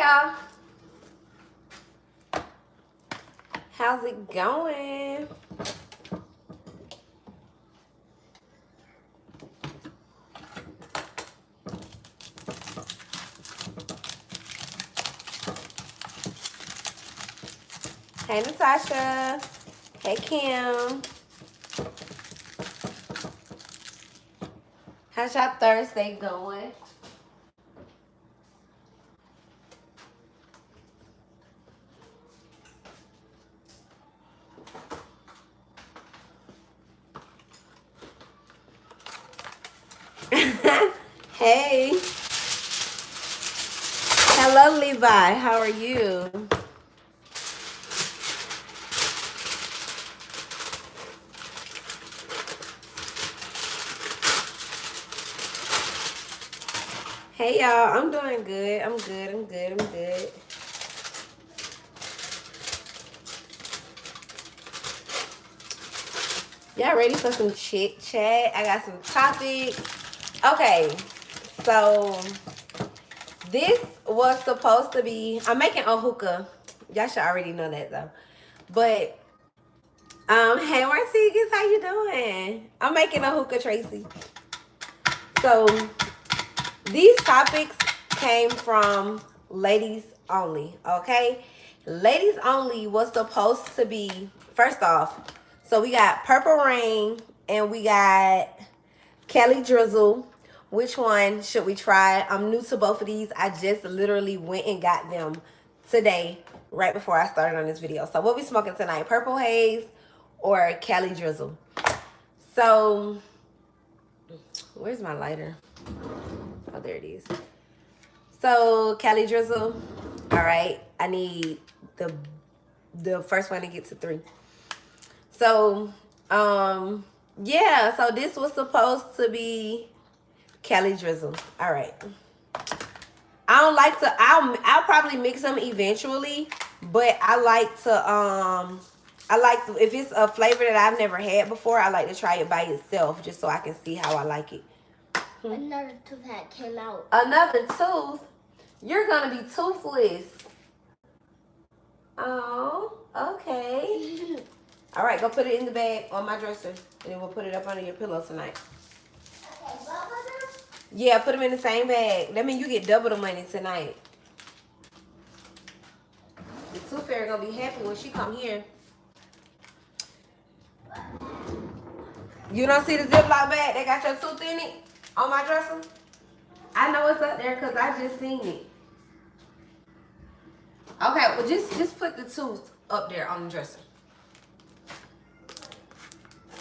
y'all. How's it going? Hey, Natasha. Hey, Kim. How's y'all Thursday going? Hey. Hello, Levi. How are you? Hey, y'all. I'm doing good. I'm good. Y'all ready for some chit chat? I got some topics. Okay, so this was supposed to be, I'm making a hookah. Y'all should already know that though. But hey Martigues, how you doing? I'm making a hookah, Tracy. So these topics came from Ladies Only, okay? Ladies Only was supposed to be, first off, so we got Purple Rain and we got Kelly Drizzle. Which one should we try? I'm new to both of these. I just literally went and got them today, right before I started on this video. So what we smoking tonight? Purple Haze or Kelly Drizzle? So, where's my lighter? Oh, there it is. So, Kelly Drizzle. All right. I need the first one to get to 3. So, yeah. So this was supposed to be Kelly Drizzle. All right. I don't like to. I'll probably mix them eventually, but I like to if it's a flavor that I've never had before, I like to try it by itself just so I can see how I like it. Another tooth that came out. Another tooth? You're gonna be toothless. Oh, okay. All right, go put it in the bag on my dresser, and then we'll put it up under your pillow tonight. Okay, what was it? Yeah, put them in the same bag. That means you get double the money tonight. The tooth fairy gonna be happy when she come here. You don't see the Ziploc bag that got your tooth in it on my dresser? I know it's up there because I just seen it. Okay, well just put the tooth up there on the dresser.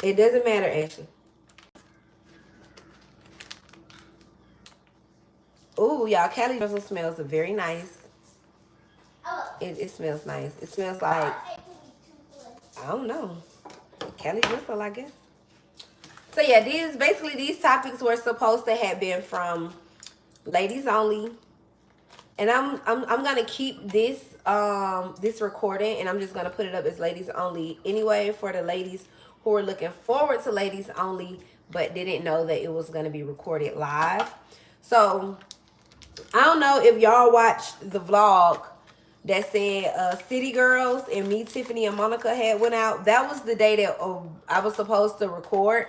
It doesn't matter, Ashley. Ooh, y'all, Kelly Drizzle smells very nice. It smells nice. It smells like, I don't know, Kelly Drizzle, I guess. So yeah, these topics were supposed to have been from Ladies Only. And I'm gonna keep this this recording, and I'm just gonna put it up as Ladies Only anyway for the ladies who are looking forward to Ladies Only but didn't know that it was gonna be recorded live. So I don't know if y'all watched the vlog that said City Girls and me, Tiffany, and Monica had went out. That was the day that I was supposed to record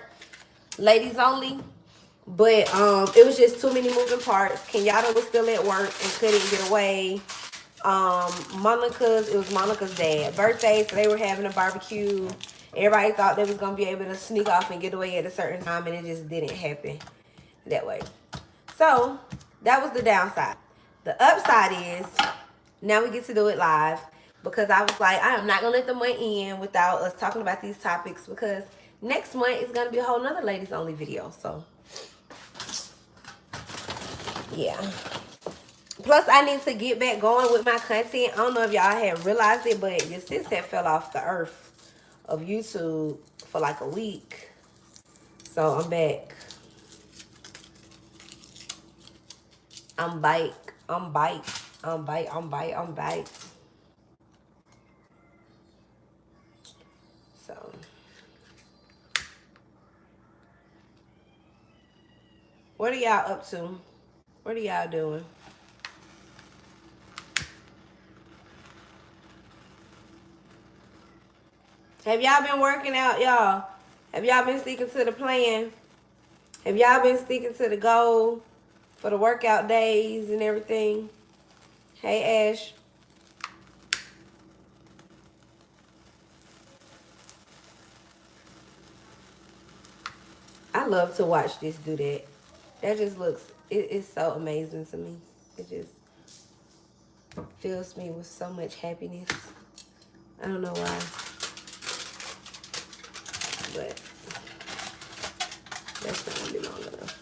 Ladies Only. But it was just too many moving parts. Kenyatta was still at work and couldn't get away. It was Monica's dad birthday, so they were having a barbecue. Everybody thought they was gonna be able to sneak off and get away at a certain time, and it just didn't happen that way. So that was the downside. The upside is now we get to do it live, because I was like, I am not gonna let the month end without us talking about these topics, because next month is gonna be a whole nother Ladies Only video. So yeah. Plus, I need to get back going with my content. I don't know if y'all had realized it, but your sis had fell off the earth of YouTube for like a week. So I'm back. I'm back. So what are y'all up to? What are y'all doing? Have y'all been working out, y'all? Have y'all been sticking to the plan? Have y'all been sticking to the goal for the workout days and everything? Hey, Ash. I love to watch this do that. That just looks, it's so amazing to me. It just fills me with so much happiness. I don't know why, but that's not gonna be long enough.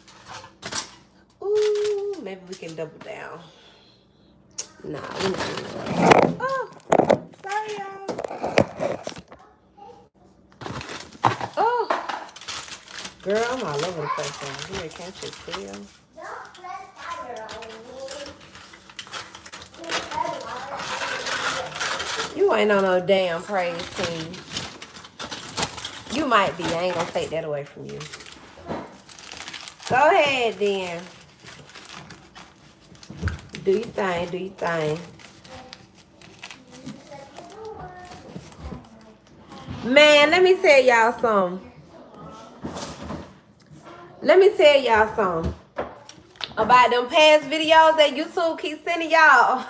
Ooh, maybe we can double down. Nah, we're not gonna. Oh, sorry, y'all. Oh, girl, I'm all over the place down here. Can't you tell? You ain't on no damn praise team. You might be. I ain't gonna take that away from you. Go ahead, then. Do your thing. Do your thing. Man, let me tell y'all something. Let me tell y'all something about them past videos that YouTube keeps sending y'all.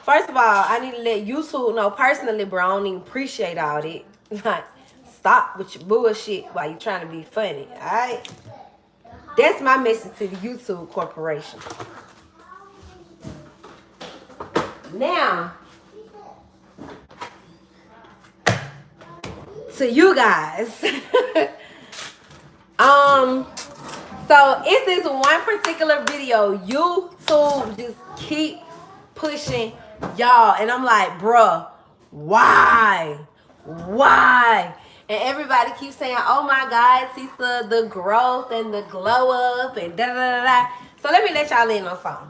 First of all, I need to let YouTube know personally, bro. I don't even appreciate all that. Like, stop with your bullshit while you're trying to be funny, all right? That's my message to the YouTube corporation. Now, to you guys. So it's this one particular video YouTube just keep pushing y'all, and I'm like, bruh, why? And everybody keeps saying, oh my God, Tesa, the growth and the glow up and da da da da. So let me let y'all in on something.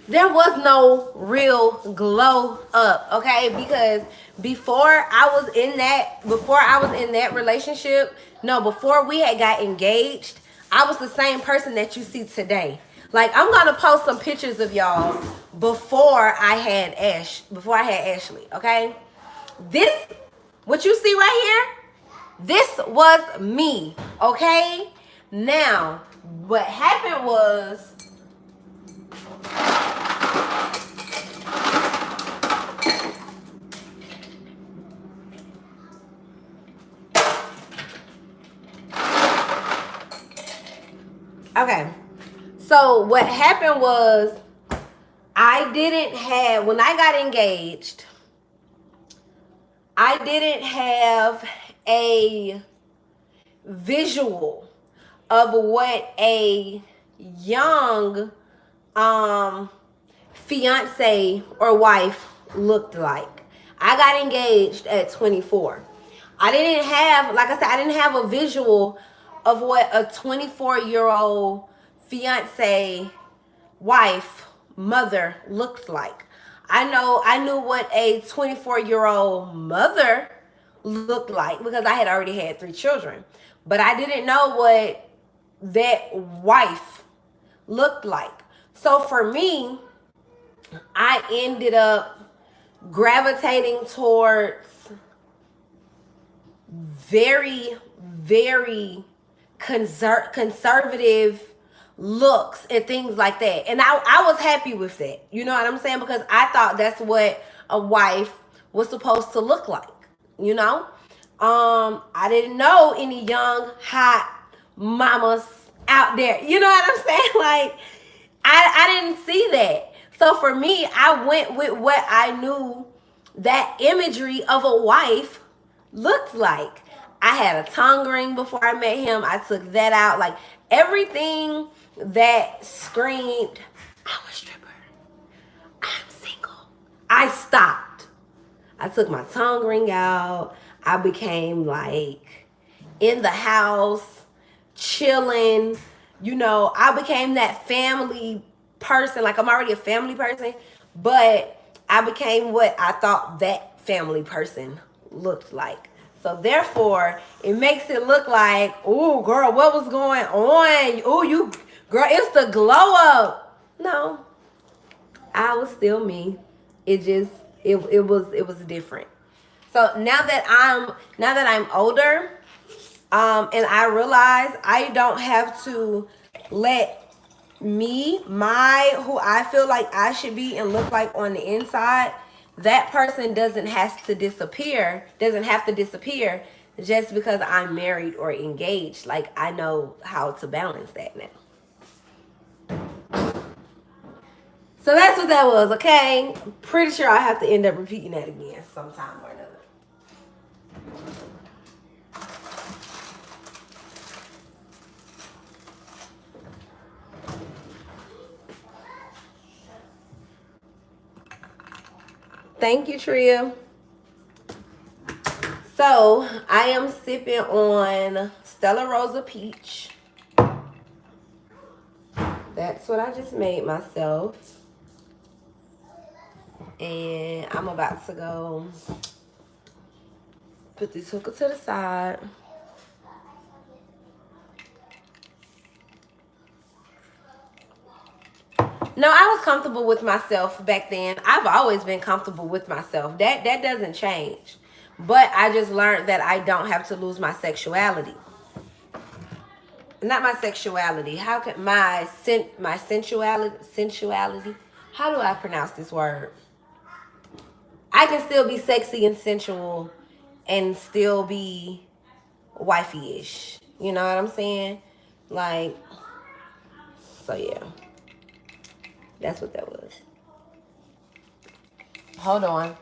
There was no real glow up, okay? Because before I was in that relationship, before we had got engaged, I was the same person that you see today. Like, I'm gonna post some pictures of y'all before I had Ashley, okay? This, what you see right here, this was me, okay? Now, what happened was, okay, so what happened was when I got engaged, I didn't have a visual of what a young fiance or wife looked like. I got engaged at 24. I didn't have a visual of what a 24-year-old fiance, wife, mother looked like. I knew what a 24-year-old mother looked like because I had already had 3 children. But I didn't know what that wife looked like. So for me, I ended up gravitating towards very, very conservative looks and things like that. And I was happy with that. You know what I'm saying? Because I thought that's what a wife was supposed to look like. You know? I didn't know any young, hot mamas out there. You know what I'm saying? Like, I didn't see that. So for me, I went with what I knew that imagery of a wife looked like. I had a tongue ring before I met him. I took that out. Like, everything that screamed, I'm a stripper, I'm single, I stopped. I took my tongue ring out. I became like in the house, chilling. You know, I became that family person. Like, I'm already a family person, but I became what I thought that family person looked like. So therefore, it makes it look like, ooh, girl, what was going on? Ooh, you, girl, it's the glow up. No, I was still me it was different. So now that I'm older, and I realize I don't have to let who I feel like I should be and look like on the inside, that person doesn't have to disappear just because I'm married or engaged. Like, I know how to balance that now. So that's what that was, okay? Pretty sure I have to end up repeating that again sometime or another. Thank you, Tria. So I am sipping on Stella Rosa Peach. That's what I just made myself. And I'm about to go put this hookah to the side. No, I was comfortable with myself back then. I've always been comfortable with myself. That doesn't change. But I just learned that I don't have to lose my sexuality. Not my sexuality. How can my sensuality? How do I pronounce this word? I can still be sexy and sensual and still be wifey-ish. You know what I'm saying? Like, so yeah. That's what that was. Hold on.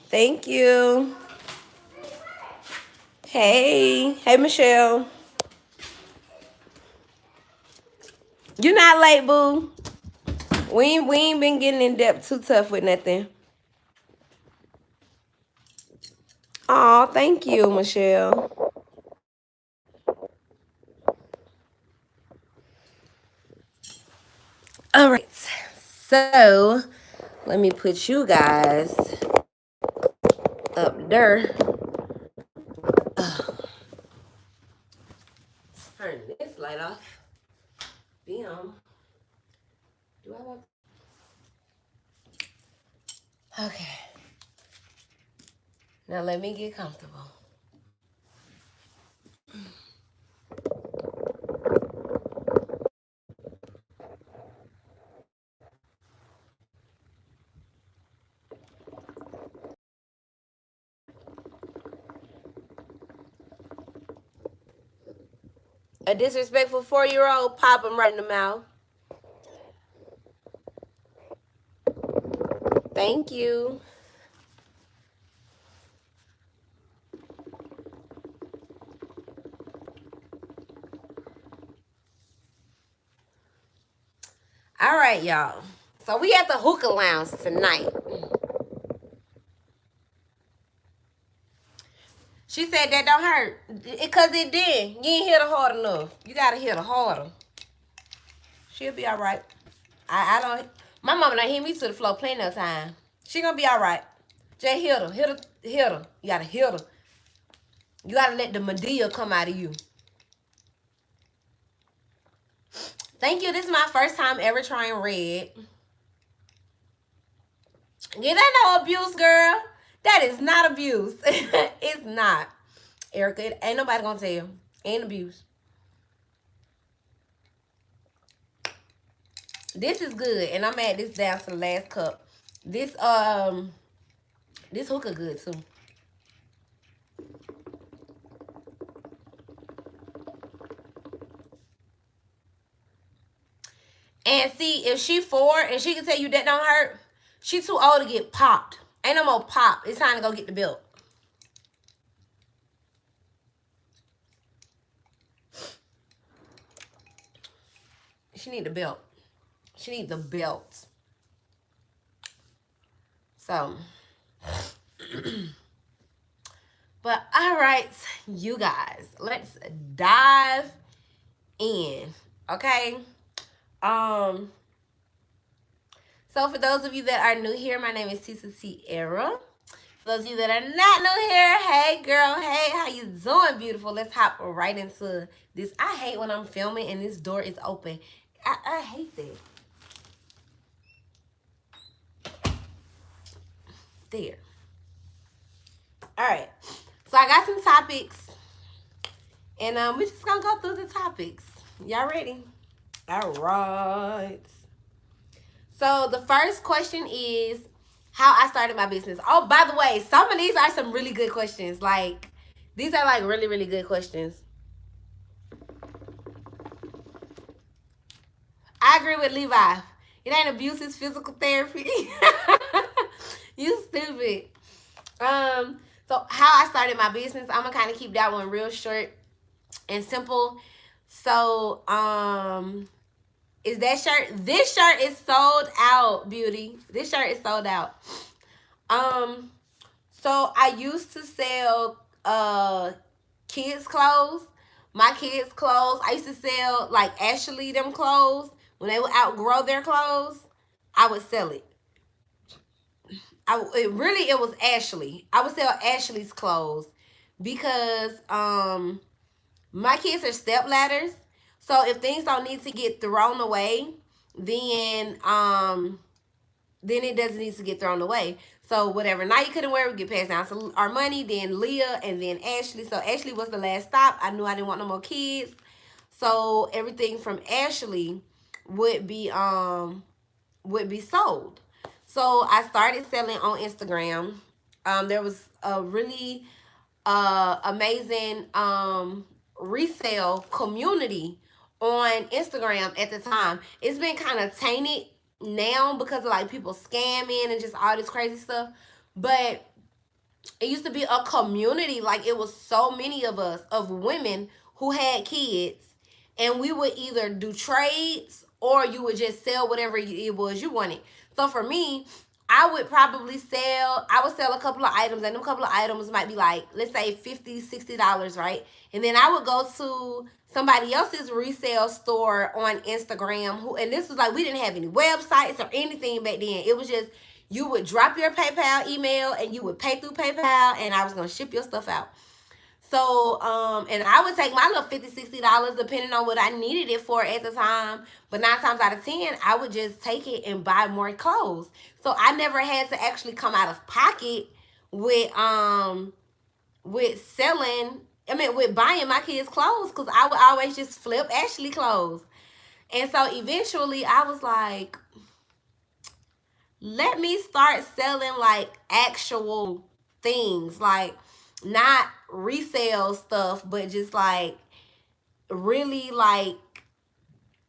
Thank you. Hey, Michelle. You're not late, boo. We ain't been getting in depth too tough with nothing. Oh, thank you, Michelle. All right. So, let me put you guys up there. Turn this light off. Bam. Do I want? Okay. Now let me get comfortable. A disrespectful 4-year-old, pop him right in the mouth. Thank you. All right, y'all. So we at the hookah lounge tonight. She said that don't hurt. Because it did. You ain't hit her hard enough. You gotta hit her harder. She'll be all right. I don't. My mama done hit me to the floor plenty of time. She gonna be all right. Just hit her. Hit her. You gotta hit her. You gotta let the Medea come out of you. Thank you. This is my first time ever trying red. Yeah, that no abuse, girl. That is not abuse. It's not. Erica, ain't nobody gonna tell you. Ain't abuse. This is good. And I'm add this down to the last cup. This hookah good too. And see, if she 4 and she can tell you that don't hurt, she too old to get popped. Ain't no more pop. It's time to go get the belt. She need the belt. She need the belt. So, but all right, you guys, let's dive in. Okay. So for those of you that are new here, my name is Tesa Tiara. For those of you that are not new here, hey girl, hey, how you doing, beautiful? Let's hop right into this. I hate when I'm filming and this door is open. I hate that. There. All right. So I got some topics, and we're just gonna go through the topics. Y'all ready? All right. So the first question is how I started my business. Oh, by the way, some of these are some really good questions. Like, these are like really, really good questions. I agree with Levi. It ain't abuse, it's physical therapy. You stupid. So how I started my business, I'm gonna kind of keep that one real short and simple. So, is that shirt? This shirt is sold out, beauty. This shirt is sold out. So I used to sell kids clothes. My kids clothes. I used to sell like Ashley them clothes. When they would outgrow their clothes, I would sell it. It was Ashley. I would sell Ashley's clothes because my kids are step ladders. So if things don't need to get thrown away, then it doesn't need to get thrown away. So whatever night you couldn't wear would get passed down. So our money, then Leah, and then Ashley. So Ashley was the last stop. I knew I didn't want no more kids. So everything from Ashley would be sold. So I started selling on Instagram. There was a really amazing resale community on Instagram at the time. It's been kind of tainted now because of like people scamming and just all this crazy stuff. But it used to be a community. Like, it was so many of us, of women who had kids, and we would either do trades or you would just sell whatever it was you wanted. So for me, I would sell a couple of items, and them couple of items might be like, let's say $50, $60, right? And then I would go to somebody else's resale store on Instagram, and this was like, we didn't have any websites or anything back then. It was just, you would drop your PayPal email and you would pay through PayPal, and I was going to ship your stuff out. So, and I would take my little $50, $60 depending on what I needed it for at the time. But 9 times out of 10, I would just take it and buy more clothes. So I never had to actually come out of pocket with with buying my kids clothes, because I would always just flip Ashley clothes. And so eventually I was like, let me start selling like actual things, like not resale stuff, but just like really like,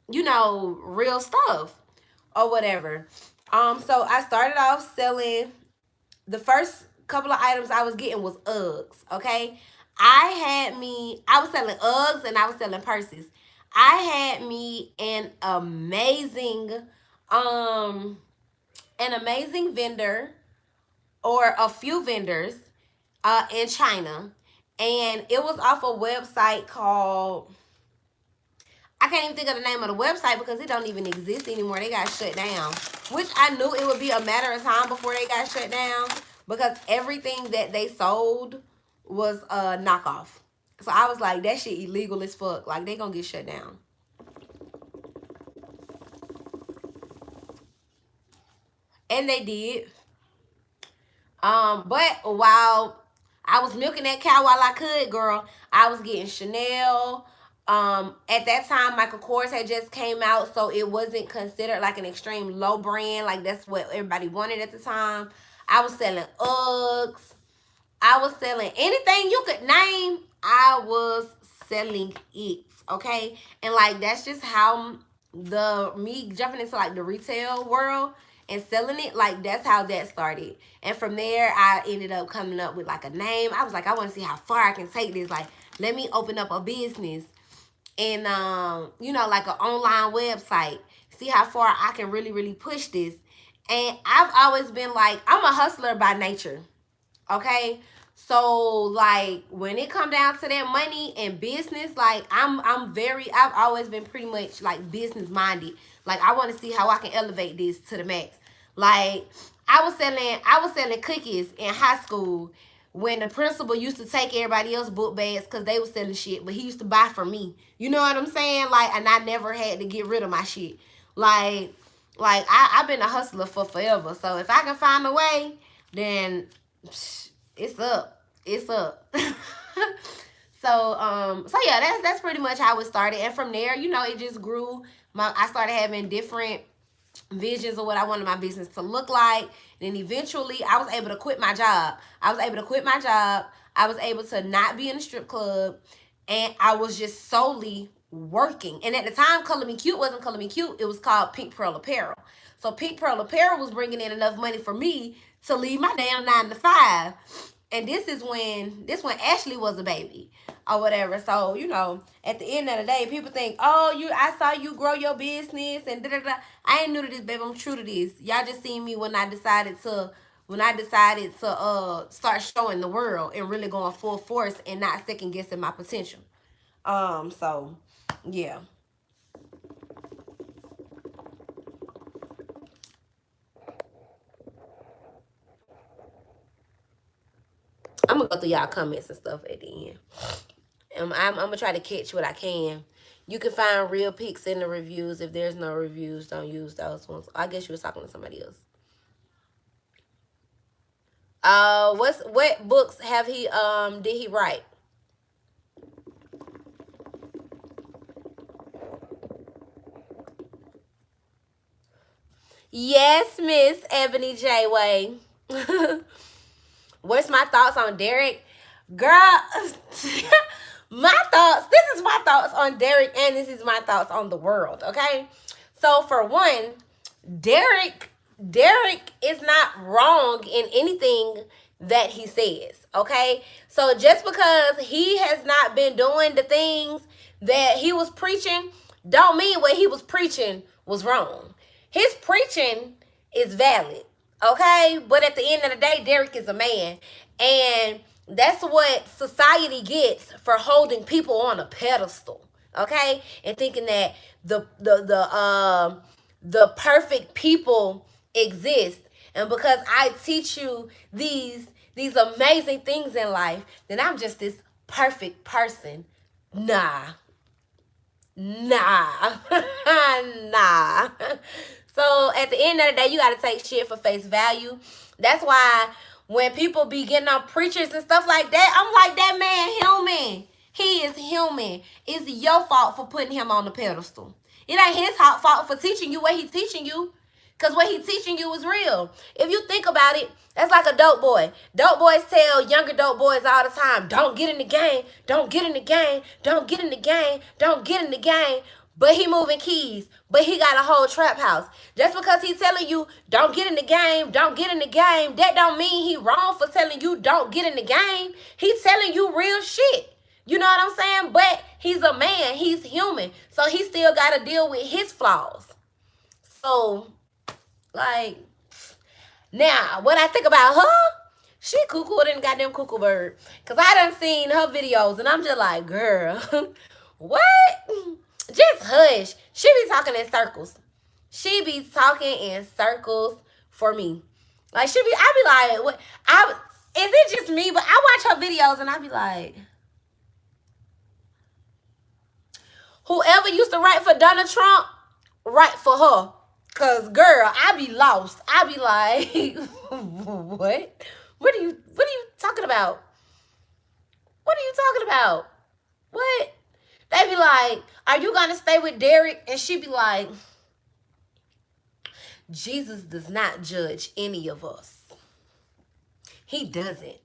real stuff or whatever. So I started off selling. The first couple of items I was getting was Uggs, okay? I was selling Uggs and I was selling purses. I had me an amazing vendor, or a few vendors in China, and it was off a website called, I can't even think of the name of the website because it don't even exist anymore. They got shut down, which I knew it would be a matter of time before they got shut down, because everything that they sold was a knockoff. So I was like, that shit illegal as fuck. Like, they gonna get shut down. And they did. But while I was milking that cow while I could, girl, I was getting Chanel. At that time, Michael Kors had just came out, so it wasn't considered like an extreme low brand. Like, that's what everybody wanted at the time. I was selling Uggs. I was selling anything you could name. I was selling it, okay? And like, that's just how me jumping into like the retail world and selling it, like, that's how that started. And from there, I ended up coming up with like a name. I was like, I want to see how far I can take this. Like, let me open up a business and like an online website, see how far I can really, really push this. And I've always been like, I'm a hustler by nature. Okay? So like when it come down to that money and business, like I've always been pretty much like business minded. Like I want to see how I can elevate this to the max. Like I was selling cookies in high school when the principal used to take everybody else's book bags because they was selling shit, but he used to buy from me. You know what I'm saying? Like, and I never had to get rid of my shit. Like, I've been a hustler for forever. So if I can find a way, then it's up. It's up. So yeah, that's pretty much how it started. And from there, you know, it just grew. I started having different visions of what I wanted my business to look like. And then eventually I was able to quit my job. I was able to not be in a strip club. And I was just solely working. And at the time, Color Me Cute wasn't Color Me Cute. It was called Pink Pearl Apparel. So Pink Pearl Apparel was bringing in enough money for me to leave my damn 9 to 5. And this when Ashley was a baby or whatever. So, you know, at the end of the day, people think, oh, I saw you grow your business and da da da. I ain't new to this, baby. I'm true to this. Y'all just seen me when I decided to start showing the world and really going full force and not second guessing my potential. So yeah. I'm gonna go through y'all comments and stuff at the end. I'm gonna try to catch what I can. You can find real pics in the reviews. If there's no reviews, don't use those ones. I guess you was talking to somebody else. What books have he did he write? Yes, Miss Ebony J. Way. What's my thoughts on Derek? Girl, my thoughts, this is my thoughts on Derek, and this is my thoughts on the world, okay? So for one, Derek is not wrong in anything that he says, okay? So just because he has not been doing the things that he was preaching, don't mean what he was preaching was wrong. His preaching is valid, okay? But at the end of the day, Derek is a man. And that's what society gets for holding people on a pedestal, okay? And thinking that the perfect people exist. And because I teach you these amazing things in life, then I'm just this perfect person. Nah. Nah. Nah. So at the end of the day, you got to take shit for face value. That's why when people be getting on preachers and stuff like that, I'm like, that man human. He is human. It's your fault for putting him on the pedestal. It ain't his fault for teaching you what he's teaching you. Because what he's teaching you is real. If you think about it, that's like a dope boy. Dope boys tell younger dope boys all the time, don't get in the game, don't get in the game, don't get in the game, don't get in the game. But he moving keys. But he got a whole trap house. Just because he's telling you, don't get in the game, don't get in the game, that don't mean he wrong for telling you, don't get in the game. He's telling you real shit. You know what I'm saying? But he's a man. He's human. So he still got to deal with his flaws. So, like, now, what I think about her, she cuckoo than goddamn cuckoo bird. Because I done seen her videos, and I'm just like, girl, what? Just hush. She be talking in circles. She be talking in circles for me. Like, I be like, what? Is it just me? But I watch her videos, and I be like, whoever used to write for Donald Trump, write for her. Cause girl, I be lost. I be like, what? What are you talking about? What are you talking about? What? They be like, are you gonna stay with Derek? And she be like, Jesus does not judge any of us. He doesn't.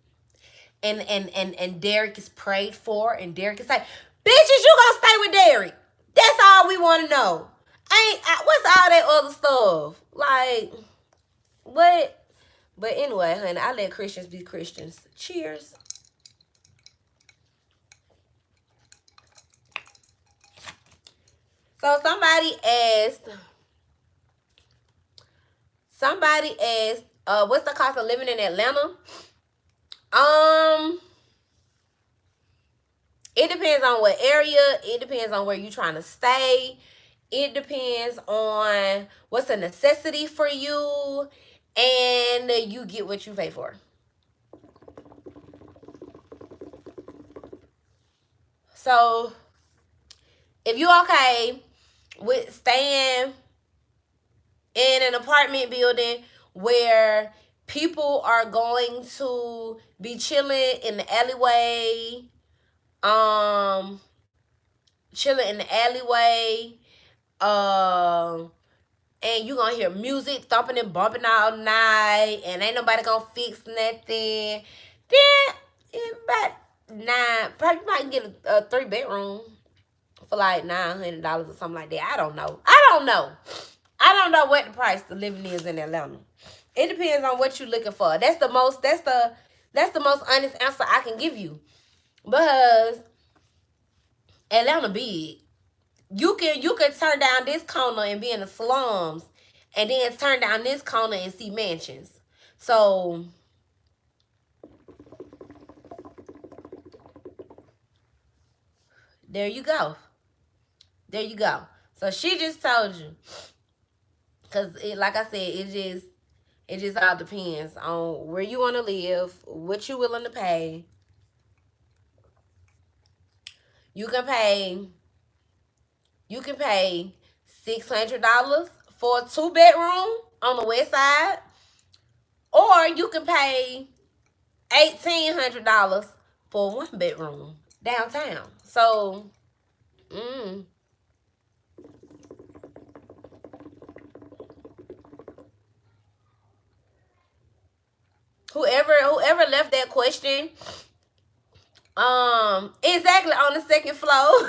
And Derek is prayed for, and Derek is like, bitches, you gonna stay with Derek. That's all we want to know. What's all that other stuff? Like, what? But anyway, honey, I let Christians be Christians. Cheers. So somebody asked, Somebody asked, what's the cost of living in Atlanta? It depends on what area. It depends on where you're trying to stay. It depends on what's a necessity for you, and you get what you pay for. So if you okay with staying in an apartment building where people are going to be chilling in the alleyway, chilling in the alleyway, and you gonna hear music thumping and bumping all night, and ain't nobody gonna fix nothing, then it's about probably might get a 3-bedroom for like $900 or something like that. I don't know. I don't know what the price of living is in Atlanta. It depends on what you're looking for. That's the most honest answer I can give you. Because Atlanta big. You can turn down this corner and be in the slums, and then turn down this corner and see mansions. So there you go. There you go. So she just told you. Because like I said, it just all depends on where you want to live, what you're willing to pay. You can pay $600 for a 2-bedroom on the west side, or you can pay $1,800 for a 1-bedroom downtown. So, whoever left that question, exactly on the second floor.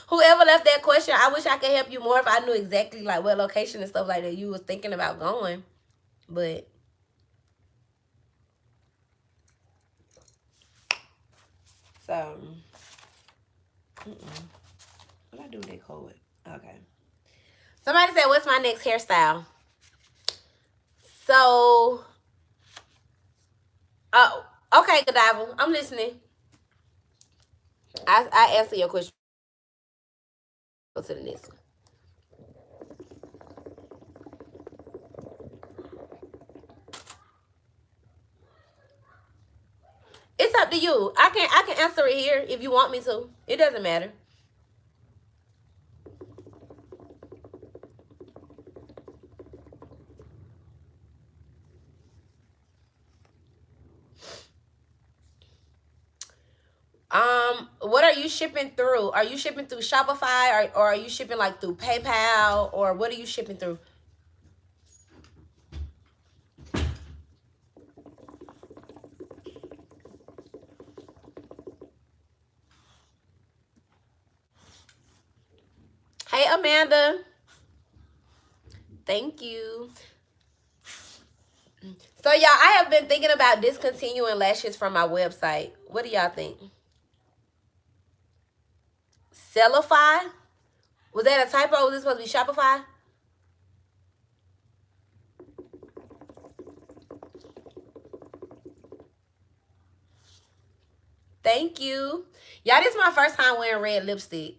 Whoever left that question, I wish I could help you more if I knew exactly like what location and stuff like that you was thinking about going. But so what I do with that code? Okay. Somebody said, what's my next hairstyle? So okay, Godiva, I'm listening. I answer your question. Go to the next one. It's up to you. I can answer it here if you want me to. It doesn't matter. What are you shipping through? Are you shipping through Shopify, or are you shipping like through PayPal, or what are you shipping through? Hey, Amanda. Thank you. So, y'all, I have been thinking about discontinuing lashes from my website. What do y'all think? Sellify? Was that a typo? Was this supposed to be Shopify? Thank you. Y'all, this is my first time wearing red lipstick.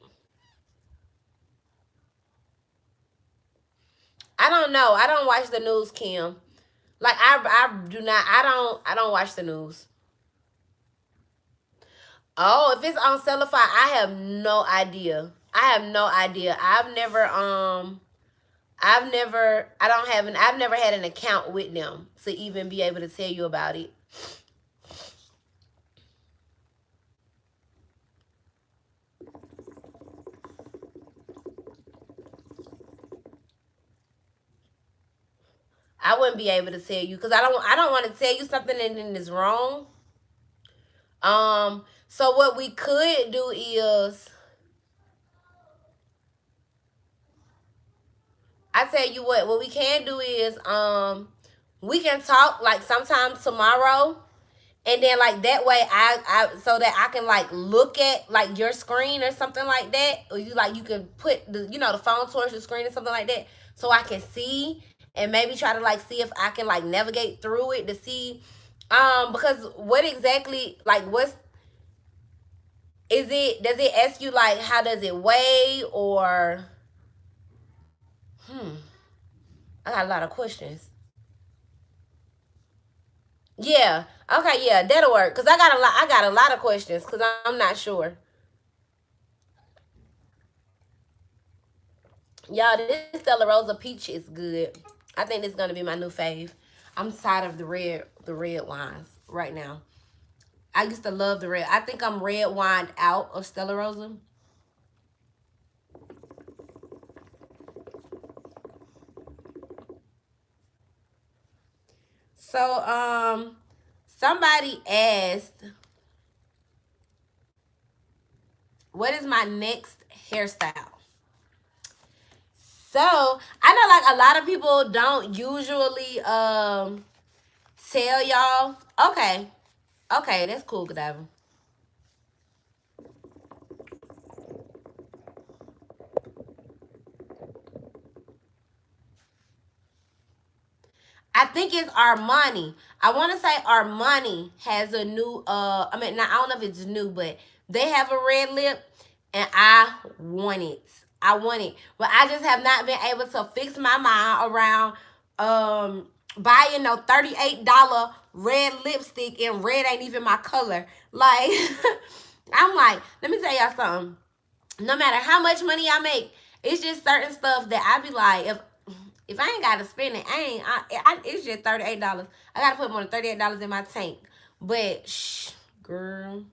I don't know. I don't watch the news, Kim. Like I do not. I don't watch the news. Oh, if it's on Sellify, I have no idea. I've never had an account with them to even be able to tell you about it. I wouldn't be able to tell you because I don't want to tell you something and then it's wrong. So what we could do is, I tell you what we can do is we can talk like sometime tomorrow, and then like that way I so that I can like look at like your screen or something like that, or you can put the phone towards the screen or something like that, so I can see, and maybe try to like see if I can like navigate through it to see because what exactly like what's is it, does it ask you like how does it weigh or I got a lot of questions. Yeah. Okay, yeah, that'll work. Cause I got a lot of questions because I'm not sure. Y'all, this Stella Rosa peach is good. I think this is gonna be my new fave. I'm tired of the red wines right now. I used to love the red. I think I'm red wined out of Stella Rosa. So somebody asked, what is my next hairstyle? So I know like a lot of people don't usually tell y'all. Okay. Okay, that's cool, Godiva. I think it's Armani. I want to say Armani has a new I mean, I don't know if it's new, but they have a red lip and I want it. I want it. But I just have not been able to fix my mind around buying no $38 red lipstick and red ain't even my color. Like I'm like, let me tell y'all something. No matter how much money I make, it's just certain stuff that I be like, if I ain't gotta spend it, it's just $38. I gotta put more than $38 in my tank. But shh, girl.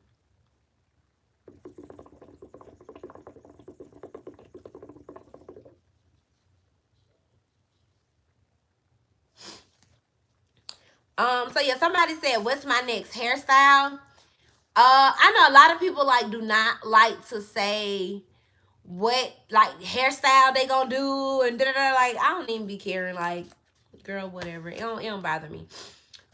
So yeah, somebody said, what's my next hairstyle? I know a lot of people like do not like to say what like hairstyle they gonna do and da da da. Like I don't even be caring. Like, girl, whatever. It don't bother me.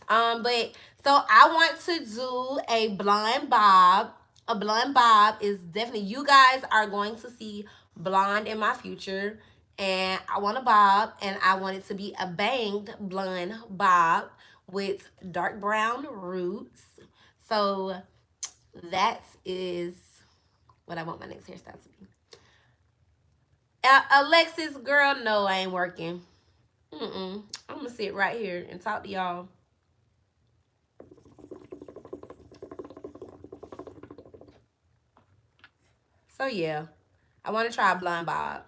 But so I want to do a blonde bob. A blonde bob is definitely, you guys are going to see blonde in my future. And I want a bob, and I want it to be a banged blonde bob with dark brown roots. So that is what I want my next hairstyle to be. Alexis, girl, no, I ain't working. I'm gonna sit right here and talk to y'all. So yeah, I want to try a blonde bob.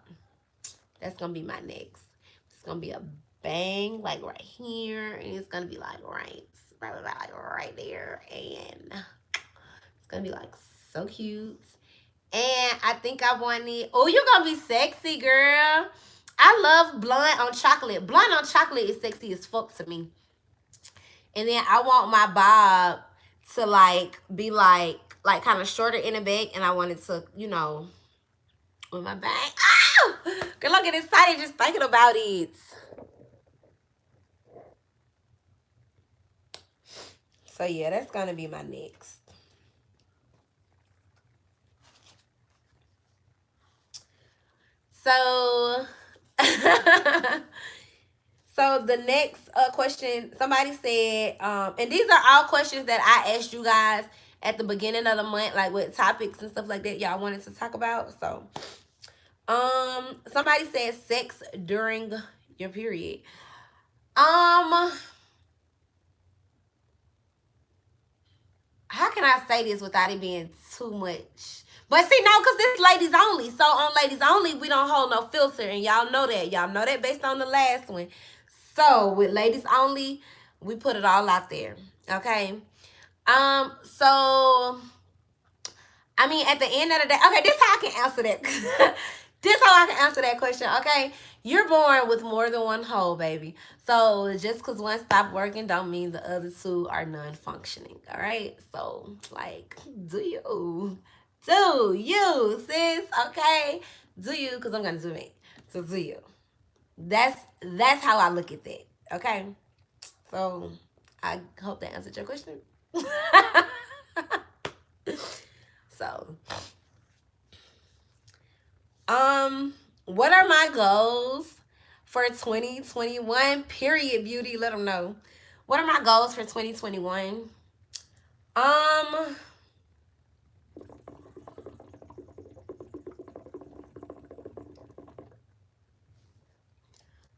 That's gonna be my next. It's gonna be a bang like right here, and it's gonna be like right there, and it's gonna be like so cute. And I think I want it. Oh, you're gonna be sexy, girl. I love blonde on chocolate. Blonde on chocolate is sexy as fuck to me. And then I want my bob to like be like kind of shorter in the back, and I want it to, with my bag. Oh! Girl, I'm getting excited just thinking about it. So yeah, that's gonna be my next. So so the next question, somebody said, and these are all questions that I asked you guys at the beginning of the month, like with topics and stuff like that y'all wanted to talk about. So somebody said sex during your period. How can I say this without it being too much? But see, no, because this ladies only. So on ladies only, we don't hold no filter, and y'all know that. Y'all know that based on the last one. So with ladies only, we put it all out there. Okay. So I mean, at the end of the day, okay, this is how I can answer that. This is how I can answer that question. Okay, you're born with more than one hole, baby. So just because one stopped working, don't mean the other two are non-functioning. All right. So like, do you, sis? Okay, do you? Because I'm gonna do it. So do you? That's how I look at that. Okay. So I hope that answered your question. So, what are my goals for 2021. Period, beauty. Let them know. What are my goals for 2021?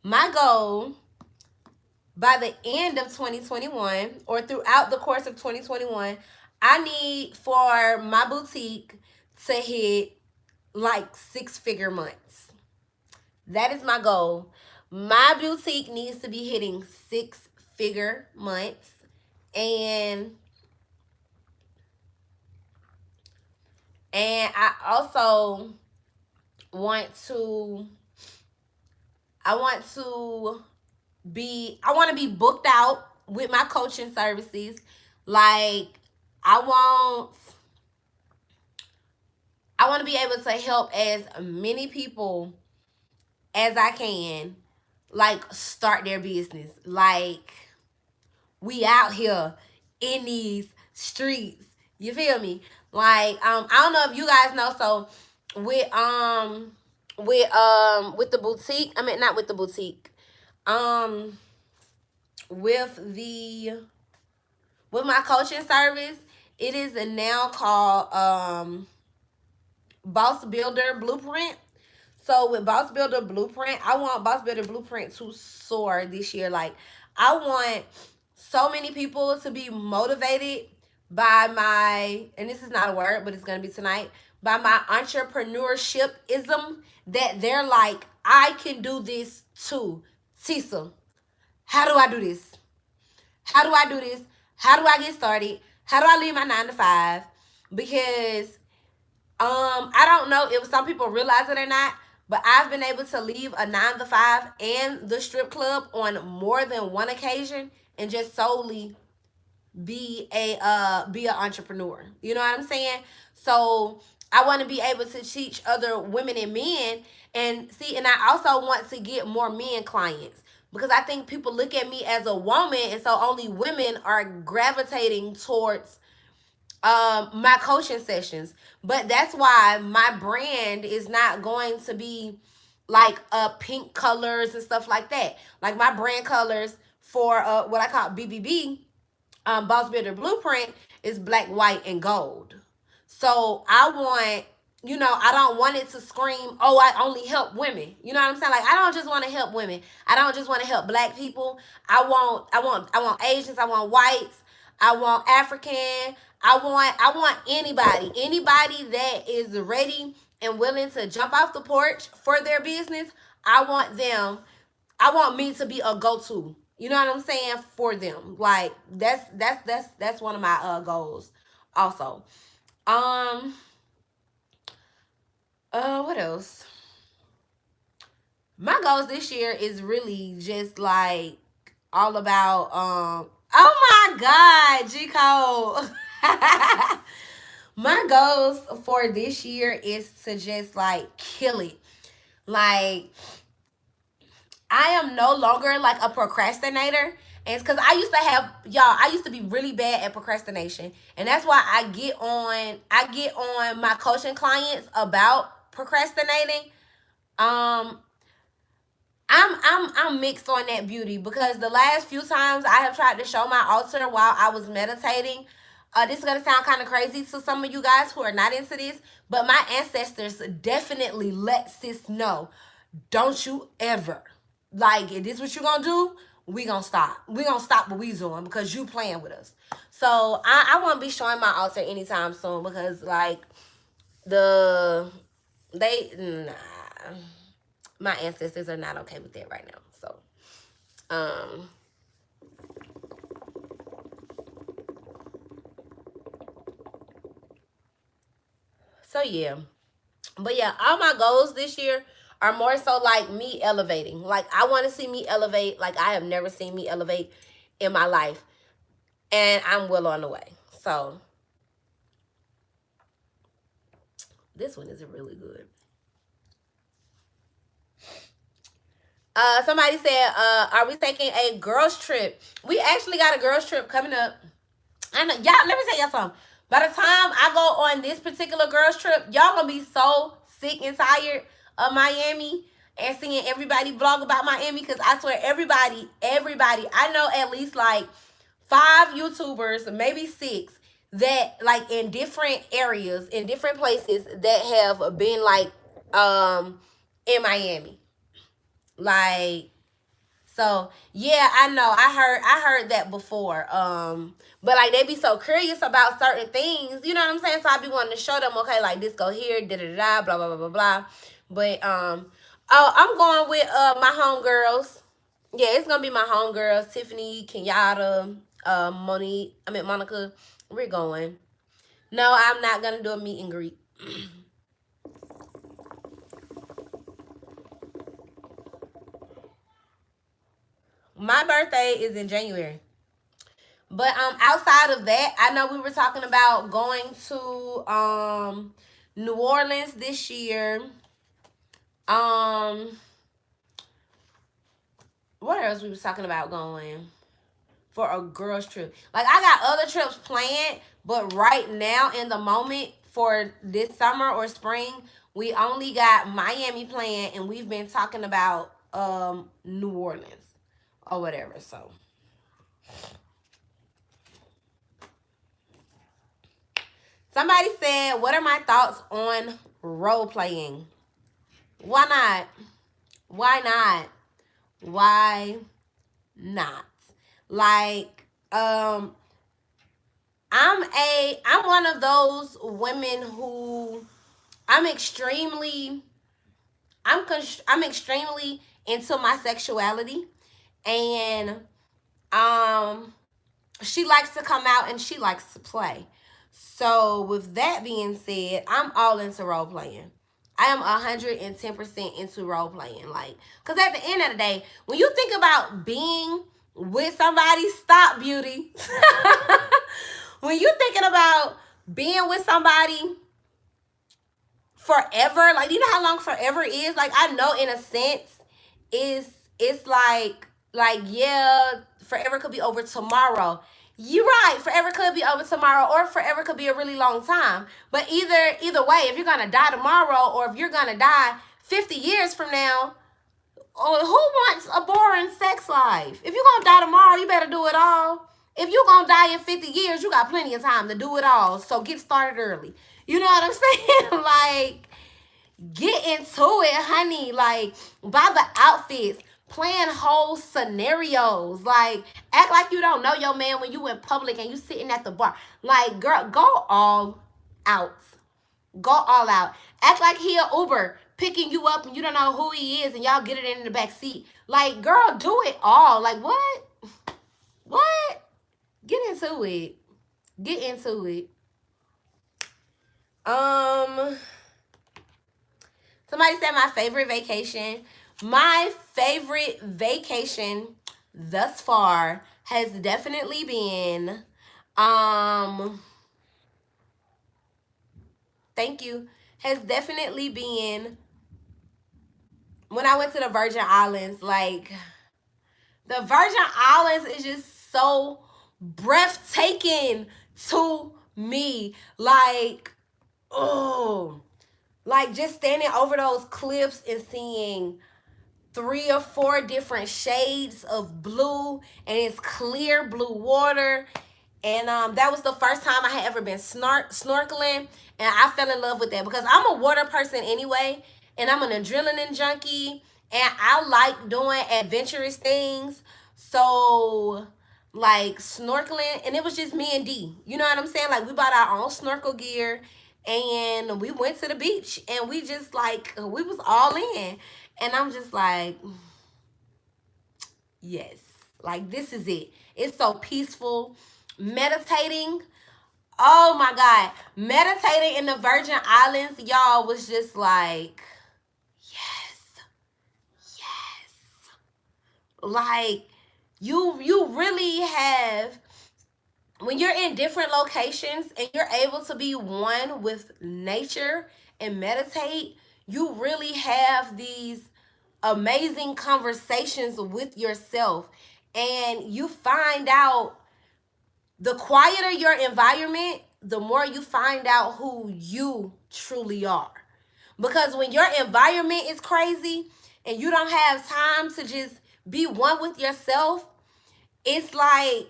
My goal by the end of 2021 or throughout the course of 2021, I need for my boutique to hit like 6-figure months. That is my goal. My boutique needs to be hitting 6-figure months. And I also want to I want to be booked out with my coaching services. Like I want to be able to help as many people as I can, like start their business. Like we out here in these streets. You feel me? Like I don't know if you guys know. So with the boutique, I mean not with the boutique. With my coaching service, it is now called Boss Builder Blueprint. So with Boss Builder Blueprint, I want Boss Builder Blueprint to soar this year. Like I want so many people to be motivated by my, and this is not a word, but it's gonna be tonight, by my entrepreneurshipism, that they're like, I can do this too. Tesa, how do I do this? How do I do this? How do I get started? How do I leave my 9 to 5? Because I don't know if some people realize it or not, but I've been able to leave a 9 to 5 and the strip club on more than one occasion and just solely be an entrepreneur. You know what I'm saying? So I want to be able to teach other women and men, and see, and I also want to get more men clients, because I think people look at me as a woman, and so only women are gravitating towards my coaching sessions. But that's why my brand is not going to be like pink colors and stuff like that. Like my brand colors for what I call BBB, Boss Builder Blueprint, is black, white, and gold. So I want, I don't want it to scream, oh, I only help women. You know what I'm saying? Like I don't just want to help women. I don't just want to help black people. I want Asians, I want whites, I want African, I want anybody that is ready and willing to jump off the porch for their business. I want me to be a go-to. You know what I'm saying? For them. Like that's one of my goals also. What else? My goals this year is really just like all about oh my god, G Cole. My goals for this year is to just like kill it. Like I am no longer like a procrastinator. And it's because I used to be really bad at procrastination. And that's why I get on my coaching clients about procrastinating. I'm mixed on that, beauty, because the last few times I have tried to show my altar while I was meditating. This is gonna sound kind of crazy to some of you guys who are not into this, but my ancestors definitely let sis know, don't you ever, like, if this what you gonna do, we gonna stop. We gonna stop what we doing because you playing with us. So I won't be showing my altar anytime soon, because like my ancestors are not okay with that right now. So yeah. But yeah, all my goals this year are more so like me elevating. Like I want to see me elevate like I have never seen me elevate in my life. And I'm well on the way. So this one is really good. Somebody said, are we taking a girls trip? We actually got a girls trip coming up. I know, y'all, let me tell y'all something. By the time I go on this particular girls trip, y'all gonna be so sick and tired of Miami. and seeing everybody vlog about Miami, because I swear everybody, I know at least like 5 YouTubers, maybe 6, that like in different areas, in different places that have been like in Miami. Like, so yeah, I know. I heard that before. But like they be so curious about certain things, you know what I'm saying? So I be wanting to show them, okay, like this go here, da da da, blah blah blah blah blah. But oh, I'm going with my homegirls. Yeah, it's gonna be my homegirls, Tiffany, Kenyatta, Monique. I mean Monica. We're going. No, I'm not gonna do a meet and greet. My birthday is in January. But outside of that, I know we were talking about going to New Orleans this year. Um what else we was talking about going for a girls trip? Like I got other trips planned, but right now in the moment for this summer or spring, we only got Miami planned, and we've been talking about New Orleans or whatever. So somebody said, what are my thoughts on role playing? Why not? Why not? Why not? Like, I'm one of those women who I'm extremely I'm extremely into my sexuality, and um she likes to come out and she likes to play. So with that being said, I'm all into role playing. I am 110% into role playing. Like, because at the end of the day, when you think about being with somebody, stop, beauty. When you're thinking about being with somebody forever, like, you know how long forever is? Like, I know in a sense, it's like, yeah, forever could be over tomorrow. You're right. Forever could be over tomorrow, or forever could be a really long time. But either way, if you're gonna die tomorrow, or if you're gonna die 50 years from now, who wants a boring sex life? If you're gonna die tomorrow, you better do it all. If you're gonna die in 50 years, you got plenty of time to do it all. So get started early. You know what I'm saying? Like, get into it, honey. Like, buy the outfits, plan whole scenarios. Like, act like you don't know your man when you in public and you sitting at the bar. Like, girl, go all out. Go all out. Act like he a Uber picking you up and you don't know who he is and y'all get it in the back seat. Like, girl, do it all. Like, what? What? Get into it. Get into it. Somebody said my favorite vacation. My favorite vacation thus far has definitely been thank you. Has definitely been when I went to the Virgin Islands. Like, the Virgin Islands is just so breathtaking to me. Like, oh, like just standing over those cliffs and seeing 3 or 4 different shades of blue, and it's clear blue water. And that was the first time I had ever been snorkeling, and I fell in love with that because I'm a water person anyway, and I'm an adrenaline junkie, and I like doing adventurous things. So, like, snorkeling, and it was just me and D. You know what I'm saying? Like, we bought our own snorkel gear, and we went to the beach, and we just, like, we was all in. And I'm just like, yes, like, this is it. It's so peaceful. Meditating, oh my God, meditating in the Virgin Islands, y'all, was just like, yes, yes. Like, you really have, when you're in different locations and you're able to be one with nature and meditate, you really have these amazing conversations with yourself, and you find out, the quieter your environment, the more you find out who you truly are. Because when your environment is crazy, and you don't have time to just be one with yourself, it's like,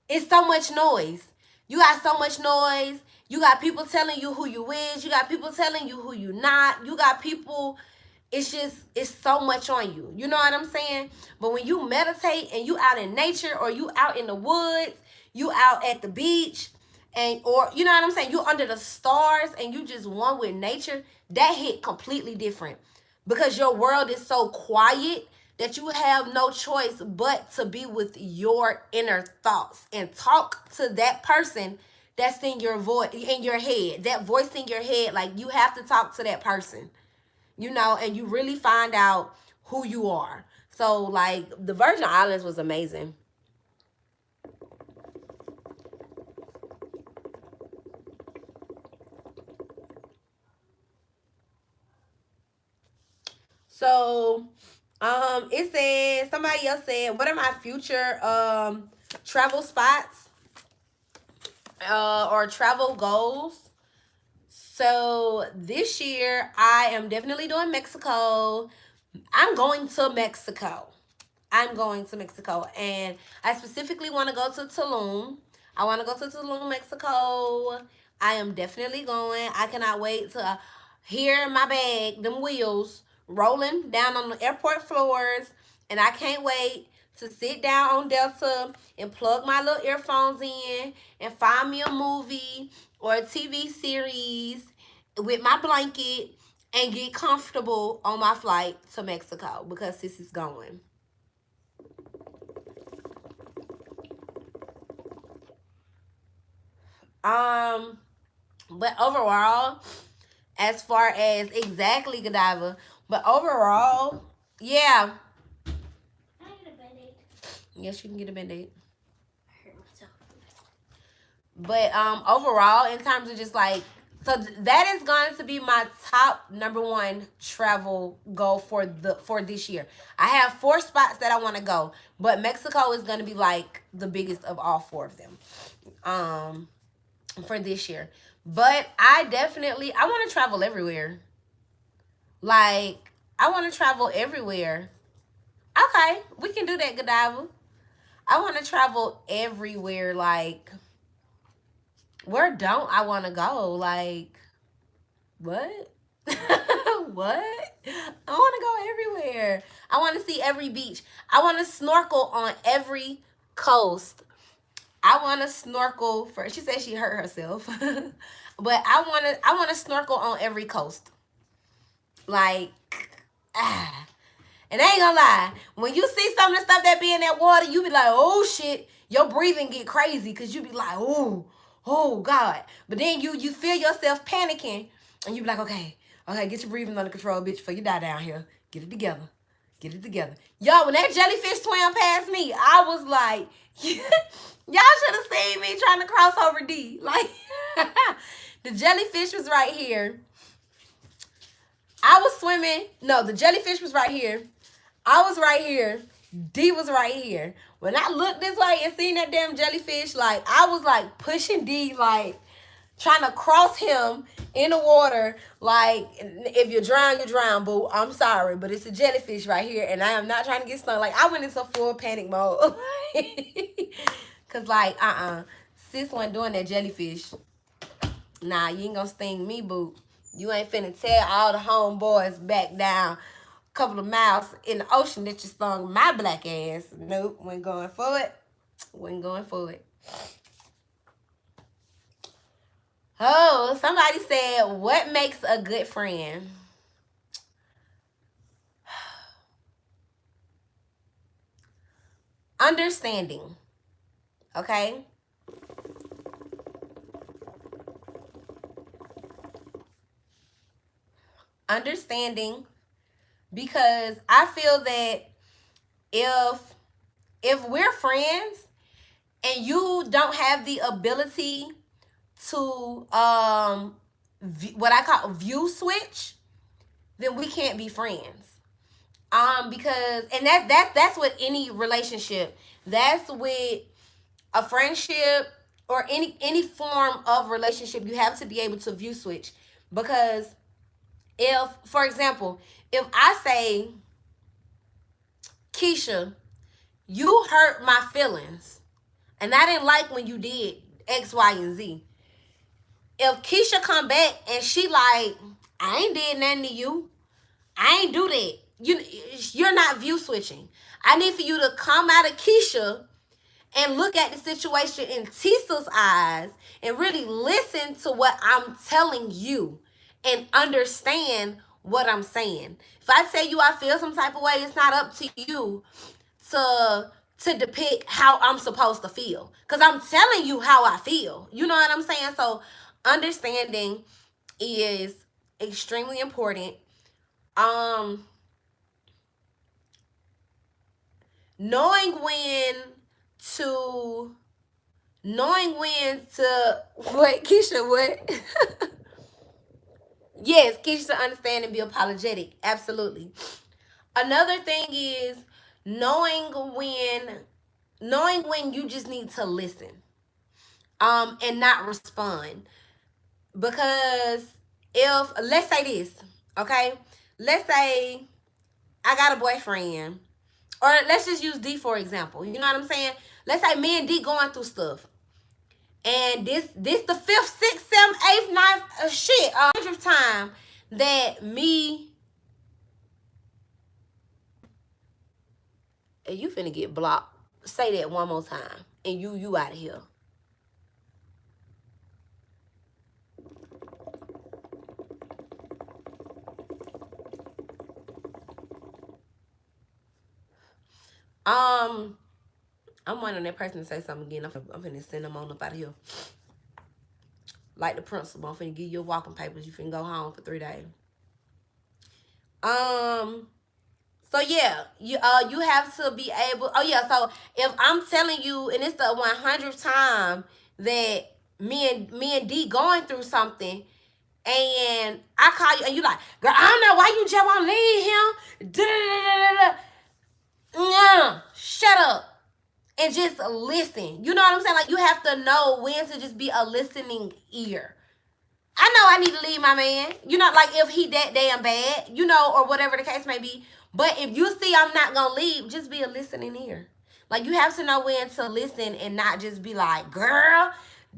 it's so much noise. You got so much noise. You got people telling you who you is. You got people telling you who you not. You got people, it's just, it's so much on you. You know what I'm saying? But when you meditate and you out in nature, or you out in the woods, you out at the beach, and or you know what I'm saying, you under the stars and you just one with nature, that hit completely different, because your world is so quiet that you have no choice but to be with your inner thoughts and talk to that person that's in your voice, in your head, that voice in your head. Like, you have to talk to that person, you know, and you really find out who you are. So like, the Virgin Islands was amazing. So it says, somebody else said, what are my future travel spots or travel goals? So this year I am definitely doing Mexico. I'm going to Mexico. I'm going to Mexico, and I specifically want to go to Tulum. I want to go to Tulum, Mexico. I am definitely going. I cannot wait to hear my bag, them wheels rolling down on the airport floors, and I can't wait to sit down on Delta and plug my little earphones in and find me a movie or a TV series with my blanket and get comfortable on my flight to Mexico, because this is going. Um, but overall, as far as exactly Godiva, but overall, yeah. Can I get a Band-Aid? Yes, you can get a Band-Aid. I hurt myself. But overall, in terms of just like, so that is going to be my top number one travel goal for this year. I have 4 spots that I want to go, but Mexico is going to be like the biggest of all 4 of them. For this year. But I want to travel everywhere. Like, I want to travel everywhere. Okay, we can do that, Godiva. I want to travel everywhere. Like, where don't I want to go? Like, what? What? I want to go everywhere. I want to see every beach. I want to snorkel on every coast. I want to snorkel for. She said she hurt herself, but I want to snorkel on every coast. Like, ah. And I ain't gonna lie, when you see some of the stuff that be in that water, you be like, oh shit, your breathing get crazy, because you be like, oh God. But then you feel yourself panicking, and you be like, okay, get your breathing under control, bitch, before you die down here. Get it together. Get it together. Yo, when that jellyfish swam past me, I was like, y'all should have seen me trying to cross over D. Like, the jellyfish was right here. I was swimming. No, the jellyfish was right here. I was right here. D was right here. When I looked this way and seen that damn jellyfish, like, I was like pushing D, like trying to cross him in the water. Like, if you drown, boo. I'm sorry, but it's a jellyfish right here, and I am not trying to get stung. Like, I went into full panic mode. Cause like, sis wasn't doing that jellyfish. Nah, you ain't gonna sting me, boo. You ain't finna tell all the homeboys back down couple of miles in the ocean that you stung my black ass. Nope, wasn't going for it. Wasn't going for it. Oh, somebody said, what makes a good friend? Understanding. Okay? Understanding, because I feel that if we're friends and you don't have the ability to what I call view switch, then we can't be friends. Because, and that's with any relationship. That's with a friendship or any form of relationship. You have to be able to view switch, because If, for example, if I say, Keisha, you hurt my feelings, and I didn't like when you did X, Y, and Z. If Keisha come back and she like, I ain't did nothing to you, I ain't do that. You're not view switching. I need for you to come out of Keisha and look at the situation in Tesa's eyes and really listen to what I'm telling you and understand what I'm saying. If I tell you I feel some type of way, it's not up to you to depict how I'm supposed to feel. Because I'm telling you how I feel. You know what I'm saying? So understanding is extremely important. Knowing to when to what, Keisha, what? Yes, Keisha, to understand and be apologetic. Absolutely. Another thing is knowing when you just need to listen and not respond. Because if, let's say this, okay? Let's say I got a boyfriend, or let's just use D for example. You know what I'm saying? Let's say me and D going through stuff. And this the 5th, 6th, 7th, 8th, 9th, shit, 100th time that me, and you finna get blocked. Say that one more time, and you out of here. I'm waiting on that person to say something again. I'm finna send them on up out of here. Like the principal, I'm finna give you your walking papers. You finna go home for 3 days. So yeah, you have to be able. Oh yeah, so if I'm telling you, and it's the 100th time that me and D going through something, and I call you and you like, girl, I don't know why you just want to leave him. Da, da, da, da, da. Yeah, shut up and just listen. You know what I'm saying? Like, you have to know when to just be a listening ear. I know I need to leave my man. You know, like if he that damn bad, you know, or whatever the case may be. But if you see I'm not gonna leave, just be a listening ear. Like, you have to know when to listen and not just be like, girl,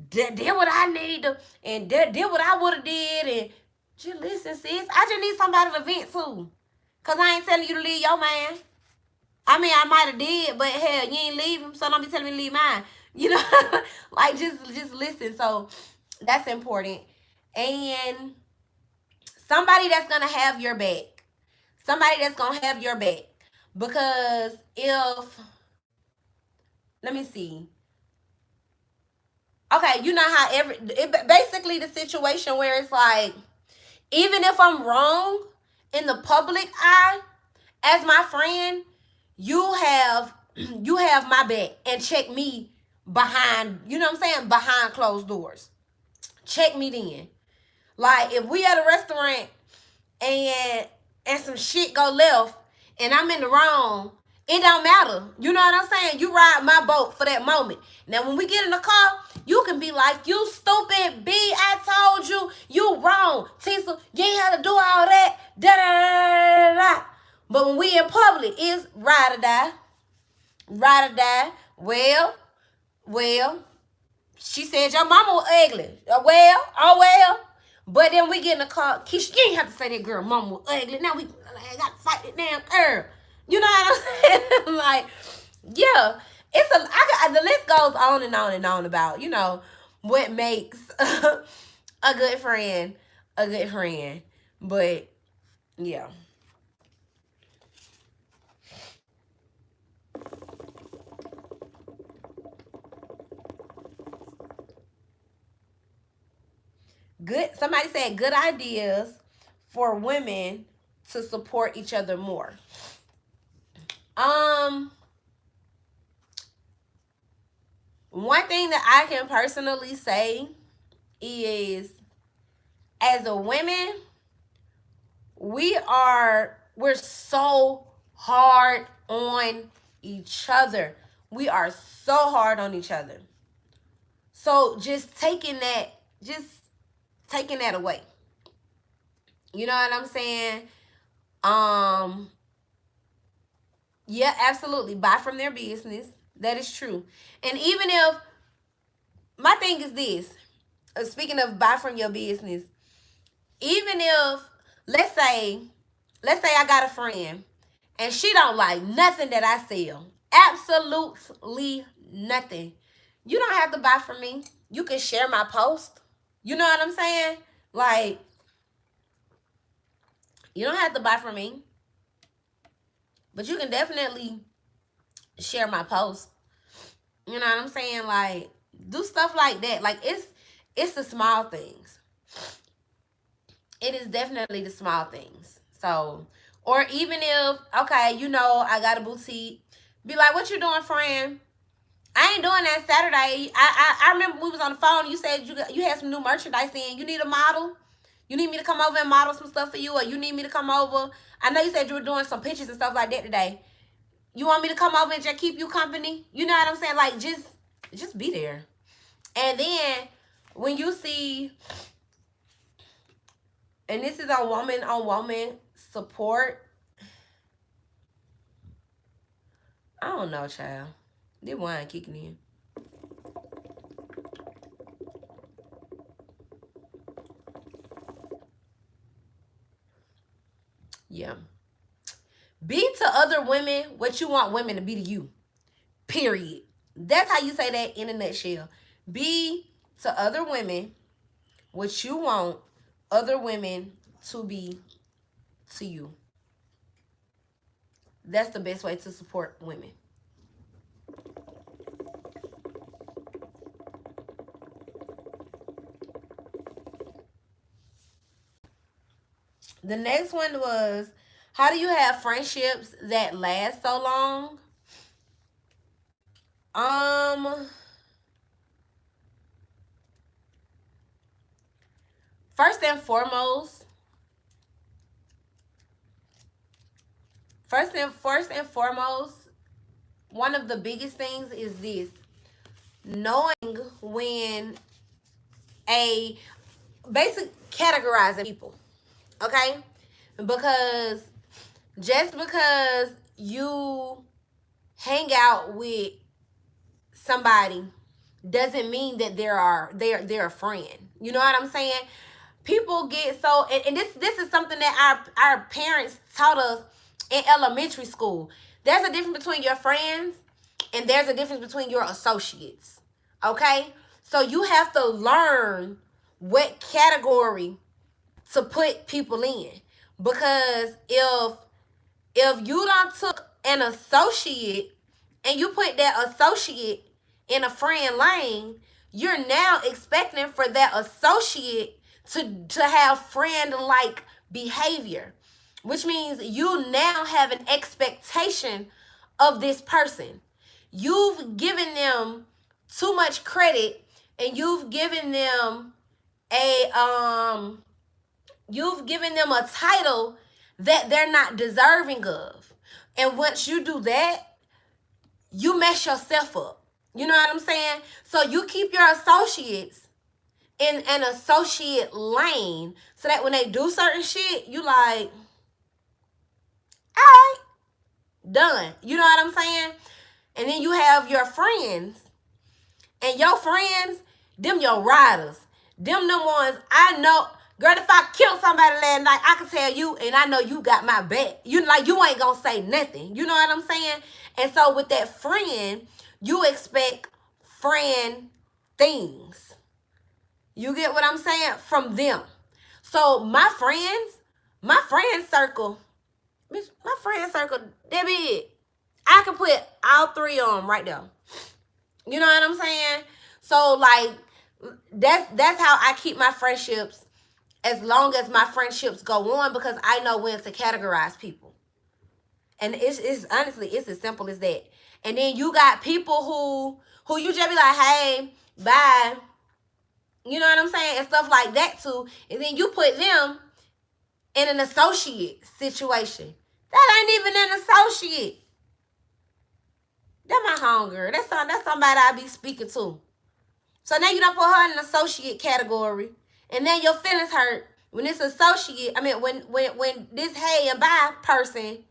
did what I need to, and did what I would have did, and just listen, sis. I just need somebody to vent to. Cause I ain't telling you to leave your man. I mean, I might have did, but hell, you ain't leave him, so don't be telling me to leave mine. You know, like just listen. So that's important. And somebody that's gonna have your back. Somebody that's gonna have your back. Because if, let me see. Okay, you know how basically the situation where it's like, even if I'm wrong in the public eye, as my friend, you have my back and check me behind, you know what I'm saying, behind closed doors. Check me then. Like, if we at a restaurant and some shit go left and I'm in the wrong, it don't matter. You know what I'm saying? You ride my boat for that moment. Now, when we get in the car, you can be like, you stupid B, I told you, you wrong. Tesa, you ain't have to do all that. Da da da da da. But when we in public, it's ride or die. Ride or die. Well, she said your mama was ugly. Well. But then we get in the car. Keisha, you ain't have to say that girl mama was ugly. Now we got to fight it damn girl. You know what I'm saying? Like, yeah. The list goes on and on and on about, you know, what makes a good friend a good friend. But, yeah. Somebody said good ideas for women to support each other more. One thing that I can personally say is, as a women, we're so hard on each other. We are so hard on each other. So just taking that away. You know what I'm saying? Yeah, absolutely. Buy from their business. That is true. And even if, my thing is this, speaking of buy from your business, even if, let's say, I got a friend and she don't like nothing that I sell, absolutely nothing, you don't have to buy from me. You can share my post. You know what I'm saying? Like, you don't have to buy from me, but you can definitely share my post. You know what I'm saying? Like, do stuff like that. Like, it's the small things. It is definitely the small things. So, or even if, okay, you know, I got a boutique, be like, what you doing, friend? I ain't doing that Saturday. I remember we was on the phone. You said you had some new merchandise in. You need a model. You need me to come over and model some stuff for you, or you need me to come over. I know you said you were doing some pictures and stuff like that today. You want me to come over and just keep you company? You know what I'm saying? Like, just be there. And then when you see, and this is on woman support. I don't know, child. This wine kicking in. Yeah. Be to other women what you want women to be to you. Period. That's how you say that in a nutshell. Be to other women what you want other women to be to you. That's the best way to support women. The next one was, how do you have friendships that last so long? Um, first and foremost, one of the biggest things is this: knowing when a basic categorizing people. Okay? Because just because you hang out with somebody doesn't mean that they're a friend. You know what I'm saying? People get so, and this is something that our parents taught us in elementary school. There's a difference between your friends and there's a difference between your associates. Okay? So you have to learn what category to put people in. Because if you don't took an associate and you put that associate in a friend lane, you're now expecting for that associate to have friend-like behavior, which means you now have an expectation of this person. You've given them too much credit, and you've given them a title that they're not deserving of. And once you do that, you mess yourself up. You know what I'm saying? So you keep your associates in an associate lane so that when they do certain shit, you like, all right, done. You know what I'm saying? And then you have your friends, and your friends, them your riders. Them ones I know. Girl, if I killed somebody last night, I can tell you, and I know you got my back. You ain't gonna say nothing. You know what I'm saying? And so with that friend, you expect friend things. You get what I'm saying? From them. So my friend circle, bitch, they be it. I can put all three of them right there. You know what I'm saying? So like that's how I keep my friendships as long as my friendships go on, because I know when to categorize people. And it's honestly, it's as simple as that. And then you got people who you just be like, hey, bye. You know what I'm saying? And stuff like that too. And then you put them in an associate situation. That ain't even an associate. That my homegirl. That's somebody I be speaking to. So now you don't put her in an associate category. And then your feelings hurt When this associate, I mean, when this hey and bye person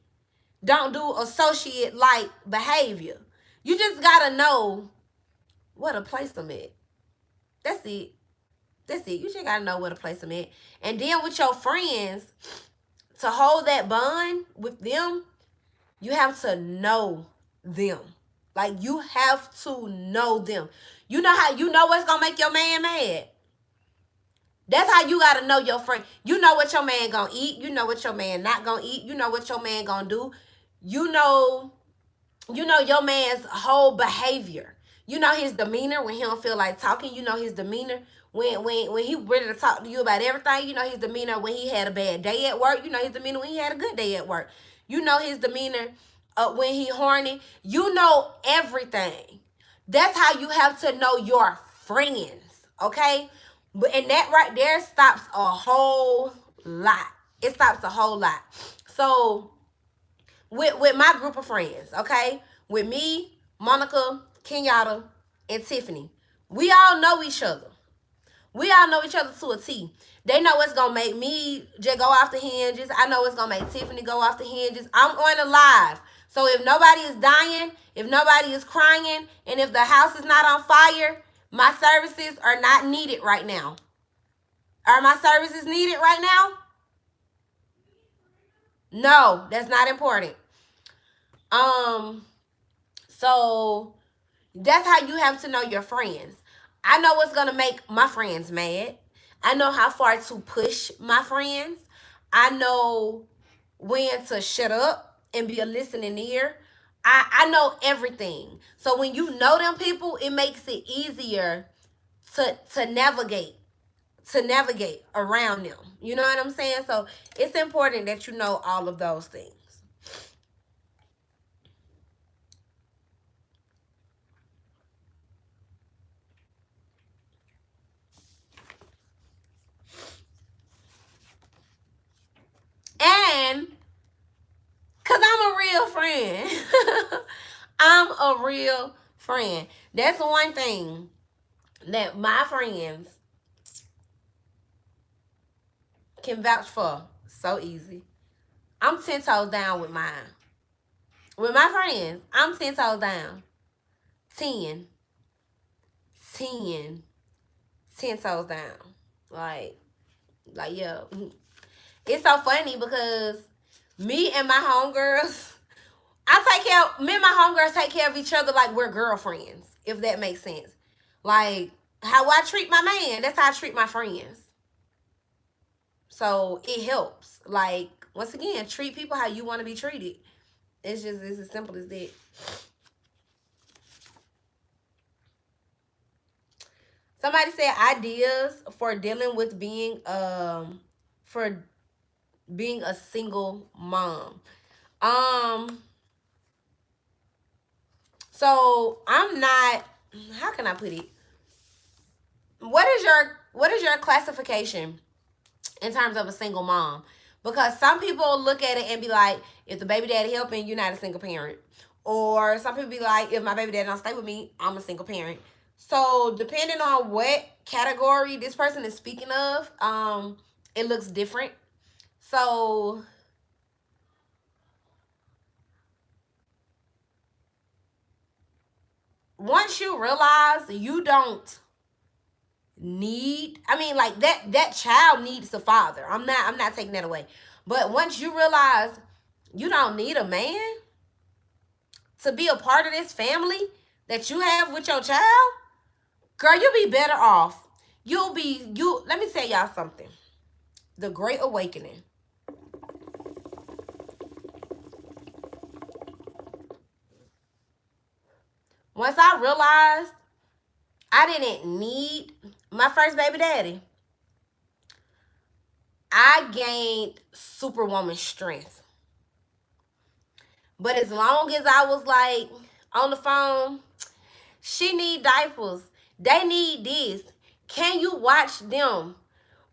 don't do associate like behavior, you just gotta know where to place them at. That's it. That's it. You just gotta know where to place them at. And then with your friends, to hold that bond with them, you have to know them. Like, you have to know them. You know how you know what's gonna make your man mad. That's how you gotta know your friend. You know what your man gonna eat. You know what your man not gonna eat. You know what your man gonna do. You know your man's whole behavior. You know his demeanor when he don't feel like talking. You know his demeanor when he ready to talk to you about everything. You know his demeanor when he had a bad day at work. You know his demeanor when he had a good day at work. You know his demeanor when he horny. You know everything. That's how you have to know your friends, okay? And that right there stops a whole lot. It stops a whole lot. So with my group of friends, okay? With me, Monica, Kenyatta, and Tiffany. We all know each other. We all know each other to a T. They know what's going to make me just go off the hinges. I know what's going to make Tiffany go off the hinges. I'm on a live. So if nobody is dying, if nobody is crying, and if the house is not on fire, my services are not needed right now. Are my services needed right now? No, that's not important. So that's how you have to know your friends. I know what's gonna make my friends mad. I know how far to push my friends. I know when to shut up and be a listening ear. I know everything. So when you know them people, it makes it easier to navigate around them. You know what I'm saying? So it's important that you know all of those things. And because I'm a real friend. I'm a real friend. That's one thing that my friends can vouch for so easy. I'm 10 toes down with mine. With my friends, I'm 10 toes down. 10. 10. 10 toes down. Like, yeah. It's so funny because me and my homegirls, me and my homegirls take care of each other like we're girlfriends, if that makes sense. Like, how I treat my man, that's how I treat my friends. So it helps. Like, once again, treat people how you want to be treated. It's as simple as that. Somebody said ideas for dealing with being for being a single mom. So I'm not, how can I put it? What is your classification in terms of a single mom? Because some people look at it and be like, if the baby daddy helping, you're not a single parent. Or some people be like, if my baby daddy don't stay with me, I'm a single parent. So depending on what category this person is speaking of, it looks different. So once you realize you don't need, I mean, like that child needs a father. I'm not taking that away. But once you realize you don't need a man to be a part of this family that you have with your child, girl, you'll be better off. Let me tell y'all something. The Great Awakening. Once I realized I didn't need my first baby daddy, I gained superwoman strength. But as long as I was like on the phone, she need diapers. They need this. Can you watch them?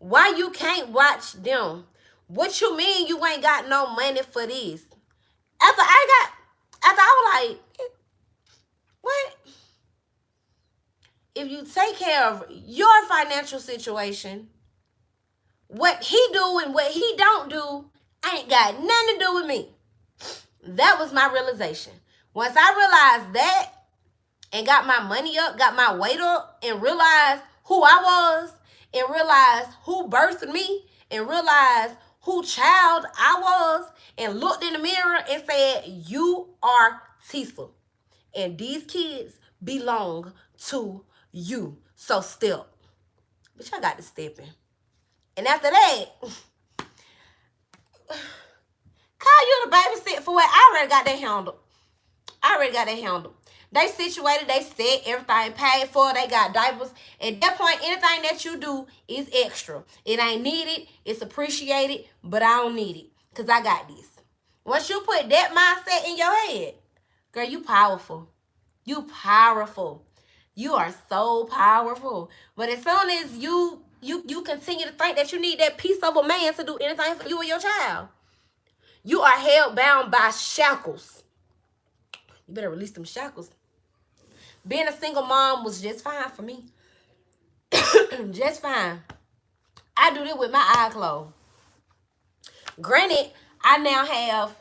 Why you can't watch them? What you mean you ain't got no money for this? After I was like, what? If you take care of your financial situation, what he do and what he don't do ain't got nothing to do with me. That was my realization. Once I realized that and got my money up, got my weight up, and realized who I was, and realized who birthed me, and realized who child I was, and looked in the mirror and said, you are Tesa. And these kids belong to you. So step. Bitch, I got to step in. And after that, call you to babysit for what? I already got that handled. They situated, they set, everything paid for, they got diapers. At that point, anything that you do is extra. It ain't needed, it's appreciated, but I don't need it. Because I got this. Once you put that mindset in your head, girl, you powerful. You powerful. You are so powerful. But as soon as you continue to think that you need that piece of a man to do anything for you or your child, you are held bound by shackles. You better release them shackles. Being a single mom was just fine for me. Just fine. I do this with my eyes closed. Granted, I now have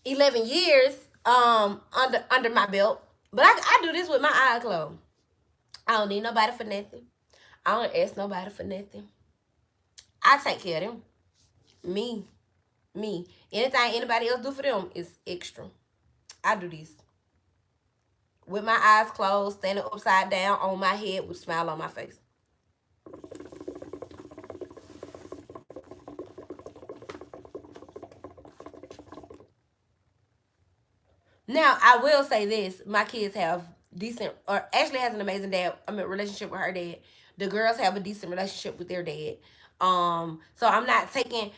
11 years under my belt, but I do this with my eyes closed. I don't need nobody for nothing. I don't ask nobody for nothing. I take care of them. Me. Anything anybody else do for them is extra. I do this with my eyes closed, standing upside down on my head with a smile on my face. Now, I will say this. My kids have decent, or Ashley has an amazing relationship with her dad. The girls have a decent relationship with their dad. So I'm not taking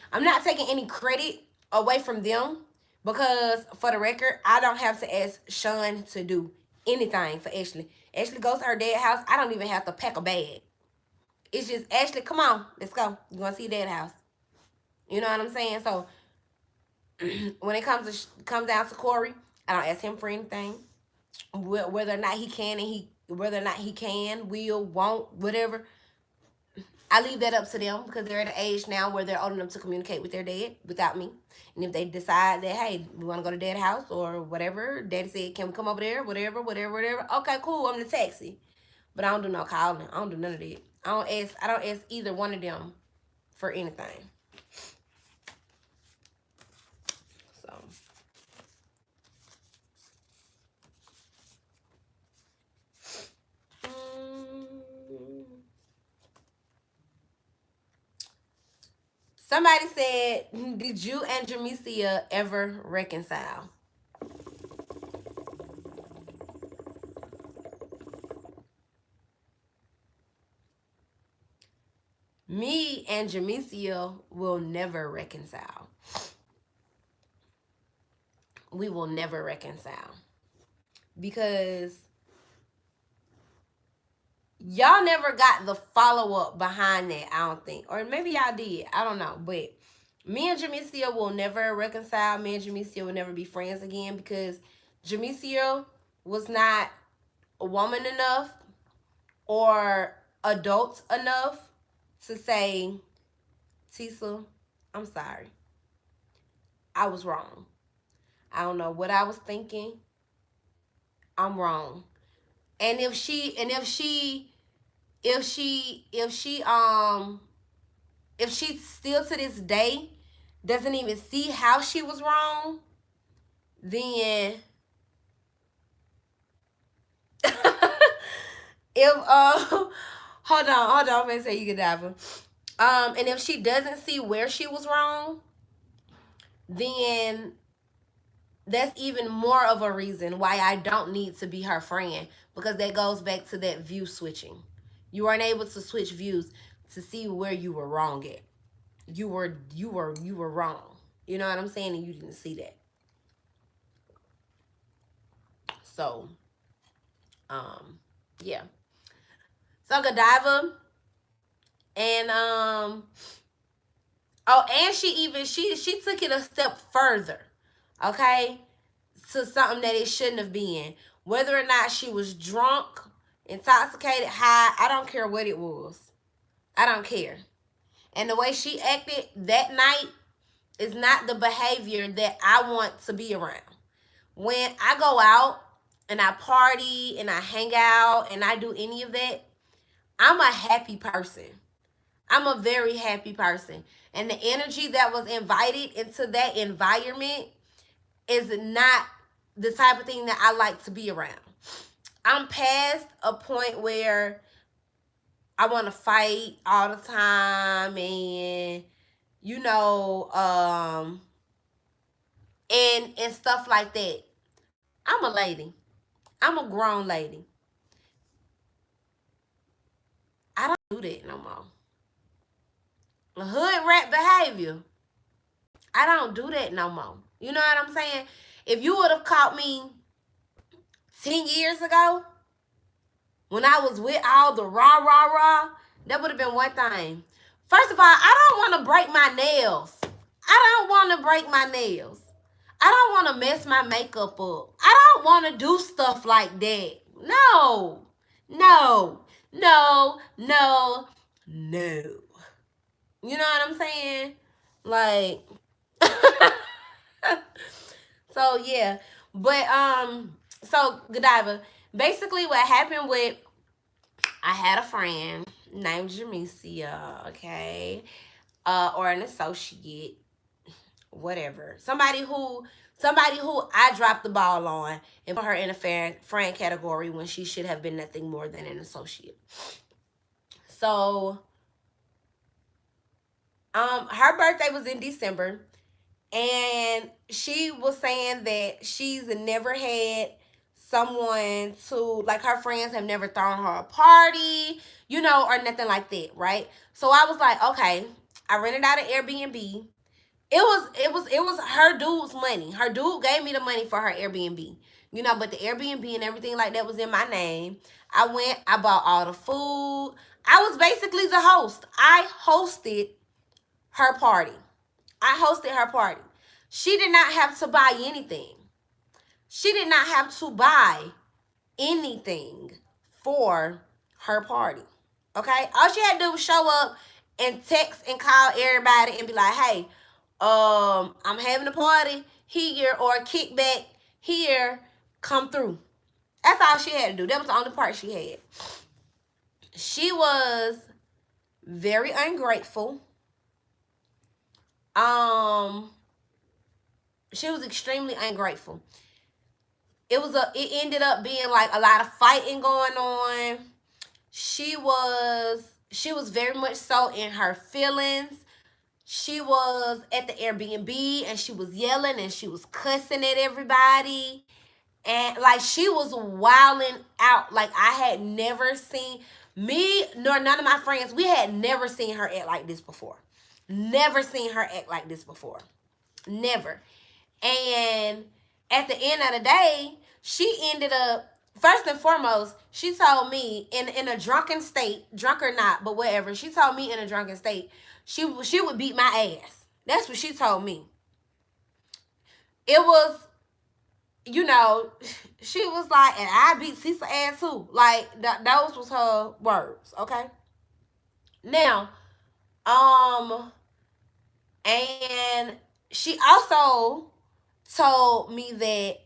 any credit away from them, because for the record, I don't have to ask Sean to do anything for Ashley. Ashley goes to her dad's house. I don't even have to pack a bag. It's just, Ashley, come on, let's go. You want to see dad's house? You know what I'm saying? So when it comes down to Corey, I don't ask him for anything. Whether or not he can will, won't, whatever. I leave that up to them, because they're at an age now where they're old enough to communicate with their dad without me. And if they decide that, hey, we want to go to dad's house or whatever, daddy said, can we come over there? Whatever. Okay, cool. I'm the taxi. But I don't do no calling. I don't do none of that. I don't ask either one of them for anything. So somebody said, did you and Jamesia ever reconcile? Me and Jamesia will never reconcile. We will never reconcile. Because y'all never got the follow-up behind that, I don't think. Or maybe y'all did. I don't know. But me and Jamesia will never reconcile. Me and Jamesia will never be friends again, because Jamesia was not a woman enough or adult enough to say, Tesa, I'm sorry. I was wrong. I don't know what I was thinking. I'm wrong. And if she still to this day doesn't even see how she was wrong, then if hold on, I'm gonna say you can dive. And if she doesn't see where she was wrong, then that's even more of a reason why I don't need to be her friend, because that goes back to that view switching. You weren't able to switch views to see where you were wrong at. You were wrong. You know what I'm saying? And you didn't see that. So, yeah. So Godiva and and she took it a step further, okay, to something that it shouldn't have been. Whether or not she was drunk, intoxicated, high, I don't care what it was. I don't care. And the way she acted that night is not the behavior that I want to be around. When I go out and I party and I hang out and I do any of that, I'm a happy person. I'm a very happy person. And the energy that was invited into that environment is not the type of thing that I like to be around. I'm past a point where I want to fight all the time and you know and stuff like that. I'm a lady. I'm a grown lady. I don't do that no more. Hood rat behavior. I don't do that no more. You know what I'm saying? If you would have caught me 10 years ago, when I was with all the rah, that would have been one thing. First of all, I don't want to break my nails. I don't want to break my nails. I don't want to mess my makeup up. I don't want to do stuff like that. No. No. No. No. No. You know what I'm saying? Like, so yeah. But so Godiva, basically what happened with, I had a friend named Jamesia, okay? Or an associate, whatever. Somebody who I dropped the ball on and put her in a friend category when she should have been nothing more than an associate. So her birthday was in December, and she was saying that she's never had someone to, like, her friends have never thrown her a party, you know, or nothing like that, right? So I was like, okay, I rented out an Airbnb. It was her dude's money. Her dude gave me the money for her Airbnb. You know, but the Airbnb and everything like that was in my name. I went, I bought all the food. I was basically the host. I hosted her party. I hosted her party. She did not have to buy anything. She did not have to buy anything for her party. Okay? All she had to do was show up and text and call everybody and be like, hey, I'm having a party here or a kickback here. Come through. That's all she had to do. That was the only part she had. She was very ungrateful. She was extremely ungrateful. It ended up being like a lot of fighting going on. She was very much so in her feelings. She was at the Airbnb and she was yelling and she was cussing at everybody. And like she was wilding out. Like I had never seen, me nor none of my friends, we had never seen her act like this before. Never seen her act like this before. Never. And at the end of the day, she ended up, first and foremost, she told me in a drunken state, drunk or not, but whatever, she told me in a drunken state, she would beat my ass. That's what she told me. It was, you know, she was like, and I beat Tesa ass too. Like, those was her words, okay? Now, and she also told me that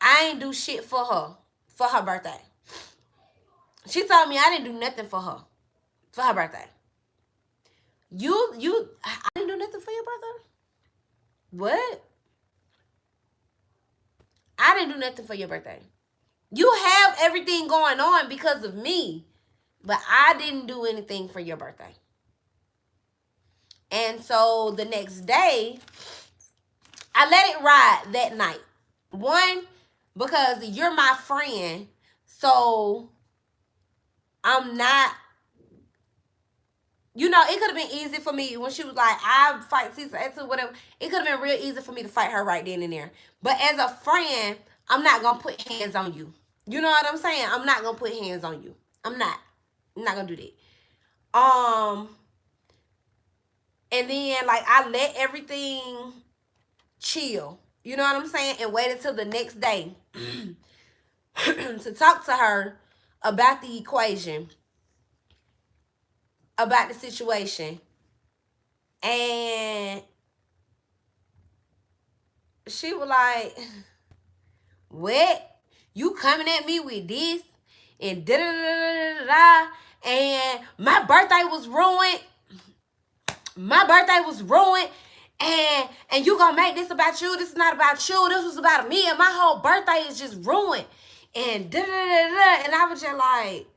I ain't do shit for her birthday. She told me I didn't do nothing for her birthday. I didn't do nothing for your birthday? What? I didn't do nothing for your birthday. You have everything going on because of me, but I didn't do anything for your birthday. And so the next day, I let it ride that night. One, because you're my friend, so I'm not, you know, it could have been easy for me when she was like, I fight Tesa, whatever. It could have been real easy for me to fight her right then and there. But as a friend, I'm not going to put hands on you. You know what I'm saying? I'm not going to put hands on you. I'm not going to do that. And then, like, I let everything chill. You know what I'm saying? And waited till the next day. to talk to her about the equation, about the situation. And she was like, what? You coming at me with this? And da da da da da. And my birthday was ruined. My birthday was ruined. And you gonna make this about you. This is not about you. This was about me. And my whole birthday is just ruined. And da da da da. And I was just like,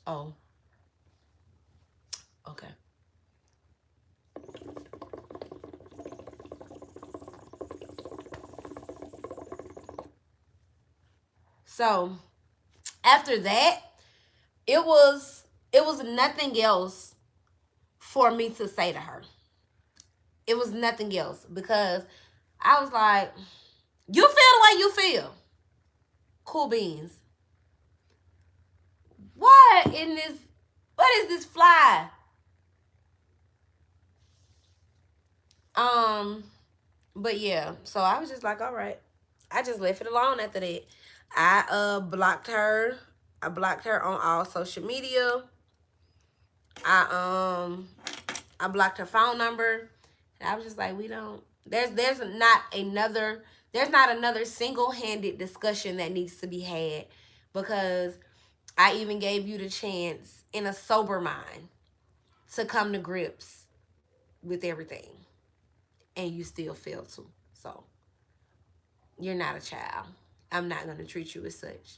oh, okay. So after that, it was nothing else for me to say to her. It was nothing else because I was like, you feel the way you feel. Cool beans. What is this fly? But yeah, so I was just like, all right. I just left it alone after that. I blocked her. I blocked her on all social media. I blocked her phone number. And I was just like, we don't there's not another single-handed discussion that needs to be had, because I even gave you the chance in a sober mind to come to grips with everything, and you still fail to. So you're not a child. I'm not going to treat you as such.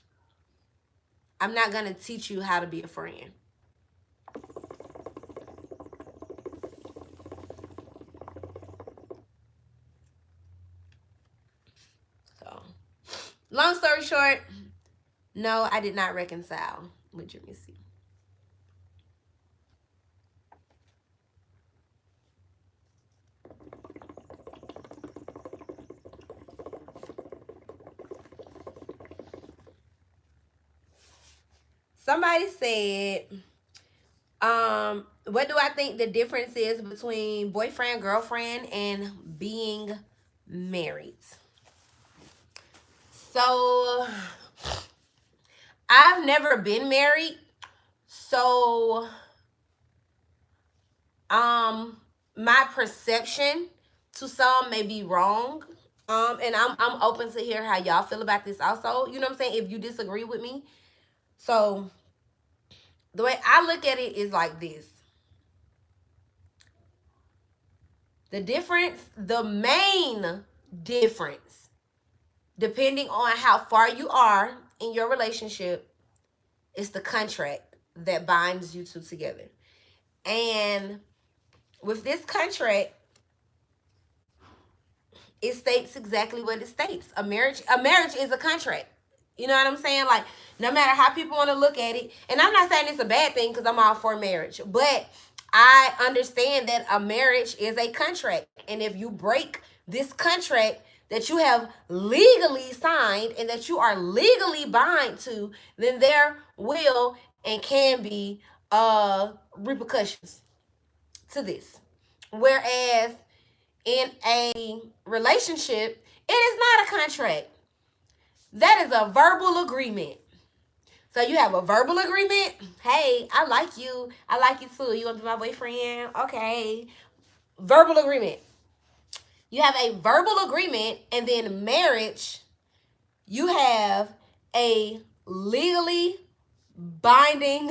I'm not going to teach you how to be a friend. So, long story short, no, I did not reconcile with Jamisi. Somebody said, what do I think the difference is between boyfriend, girlfriend, and being married? So, I've never been married. So, my perception to some may be wrong. And I'm open to hear how y'all feel about this also. You know what I'm saying? If you disagree with me. So, the way I look at it is like this. The main difference, depending on how far you are in your relationship, is the contract that binds you two together. And with this contract, it states exactly what it states. A marriage is a contract. You know what I'm saying? Like, no matter how people want to look at it, and I'm not saying it's a bad thing because I'm all for marriage, but I understand that a marriage is a contract. And if you break this contract that you have legally signed and that you are legally bound to, then there will and can be repercussions to this. Whereas in a relationship, it is not a contract. That is a verbal agreement. So you have a verbal agreement. Hey, I like you. I like you too. You want to be my boyfriend? Okay. Verbal agreement. You have a verbal agreement, and then marriage, you have a legally binding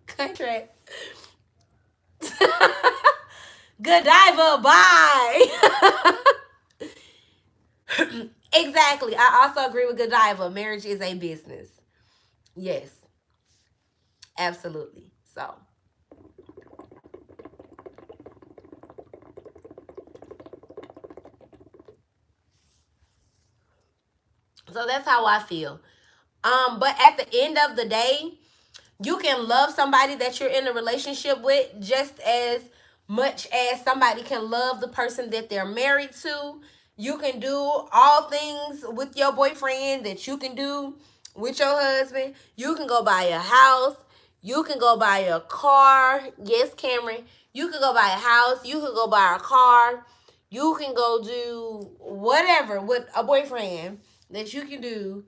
contract. Godiva, bye. Exactly. I also agree with Godiva. Marriage is a business. Yes, absolutely. So that's how I feel. But at the end of the day, you can love somebody that you're in a relationship with just as much as somebody can love the person that they're married to. You can do all things with your boyfriend that you can do with your husband. You can go buy a house. You can go buy a car. Yes, Cameron. You can go buy a house. You can go buy a car. You can go do whatever with a boyfriend that you can do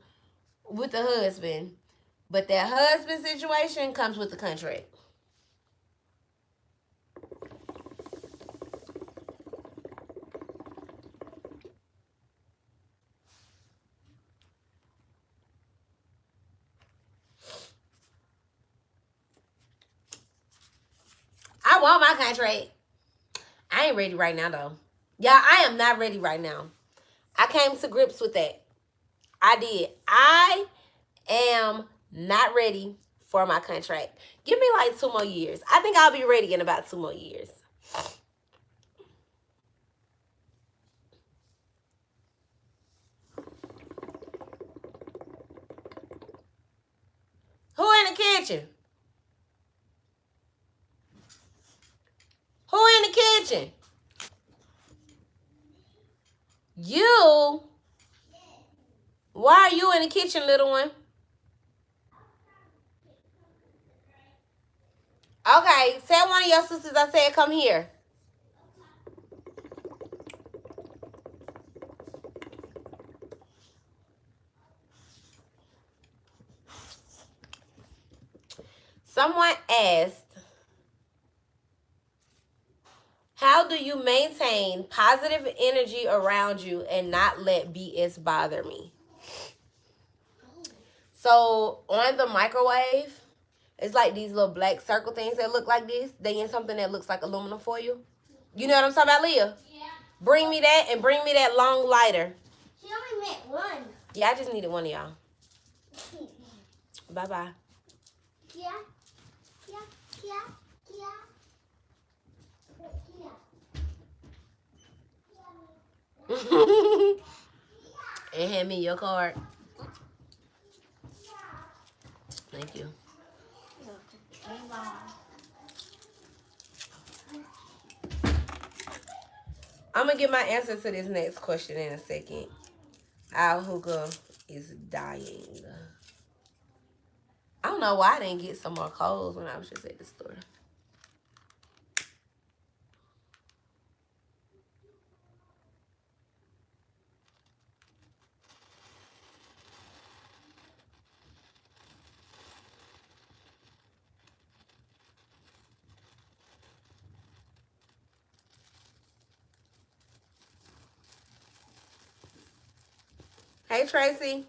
with the husband. But that husband situation comes with the contract. I want my contract. I ain't ready right now, though. Yeah, I am not ready right now. I came to grips with that. I did. I am not ready for my contract. Give me like 2 more years. I think I'll be ready in about 2 more years. Who in the kitchen? Who in the kitchen? You? Why are you in the kitchen, little one? Okay, tell one of your sisters I said come here. Someone asked, how do you maintain positive energy around you and not let BS bother me? So on the microwave, it's like these little black circle things that look like this. They in something that looks like aluminum foil. You know what I'm talking about, Leah? Yeah. Bring me that and bring me that long lighter. She only meant one. Yeah, I just needed one of y'all. Bye-bye. Yeah. Yeah. Yeah. Yeah. And hand me your card. Thank you. I'm going to get my answer to this next question in a second. Our hookah is dying. I don't know why I didn't get some more clothes when I was just at the store. Hey, Tracy.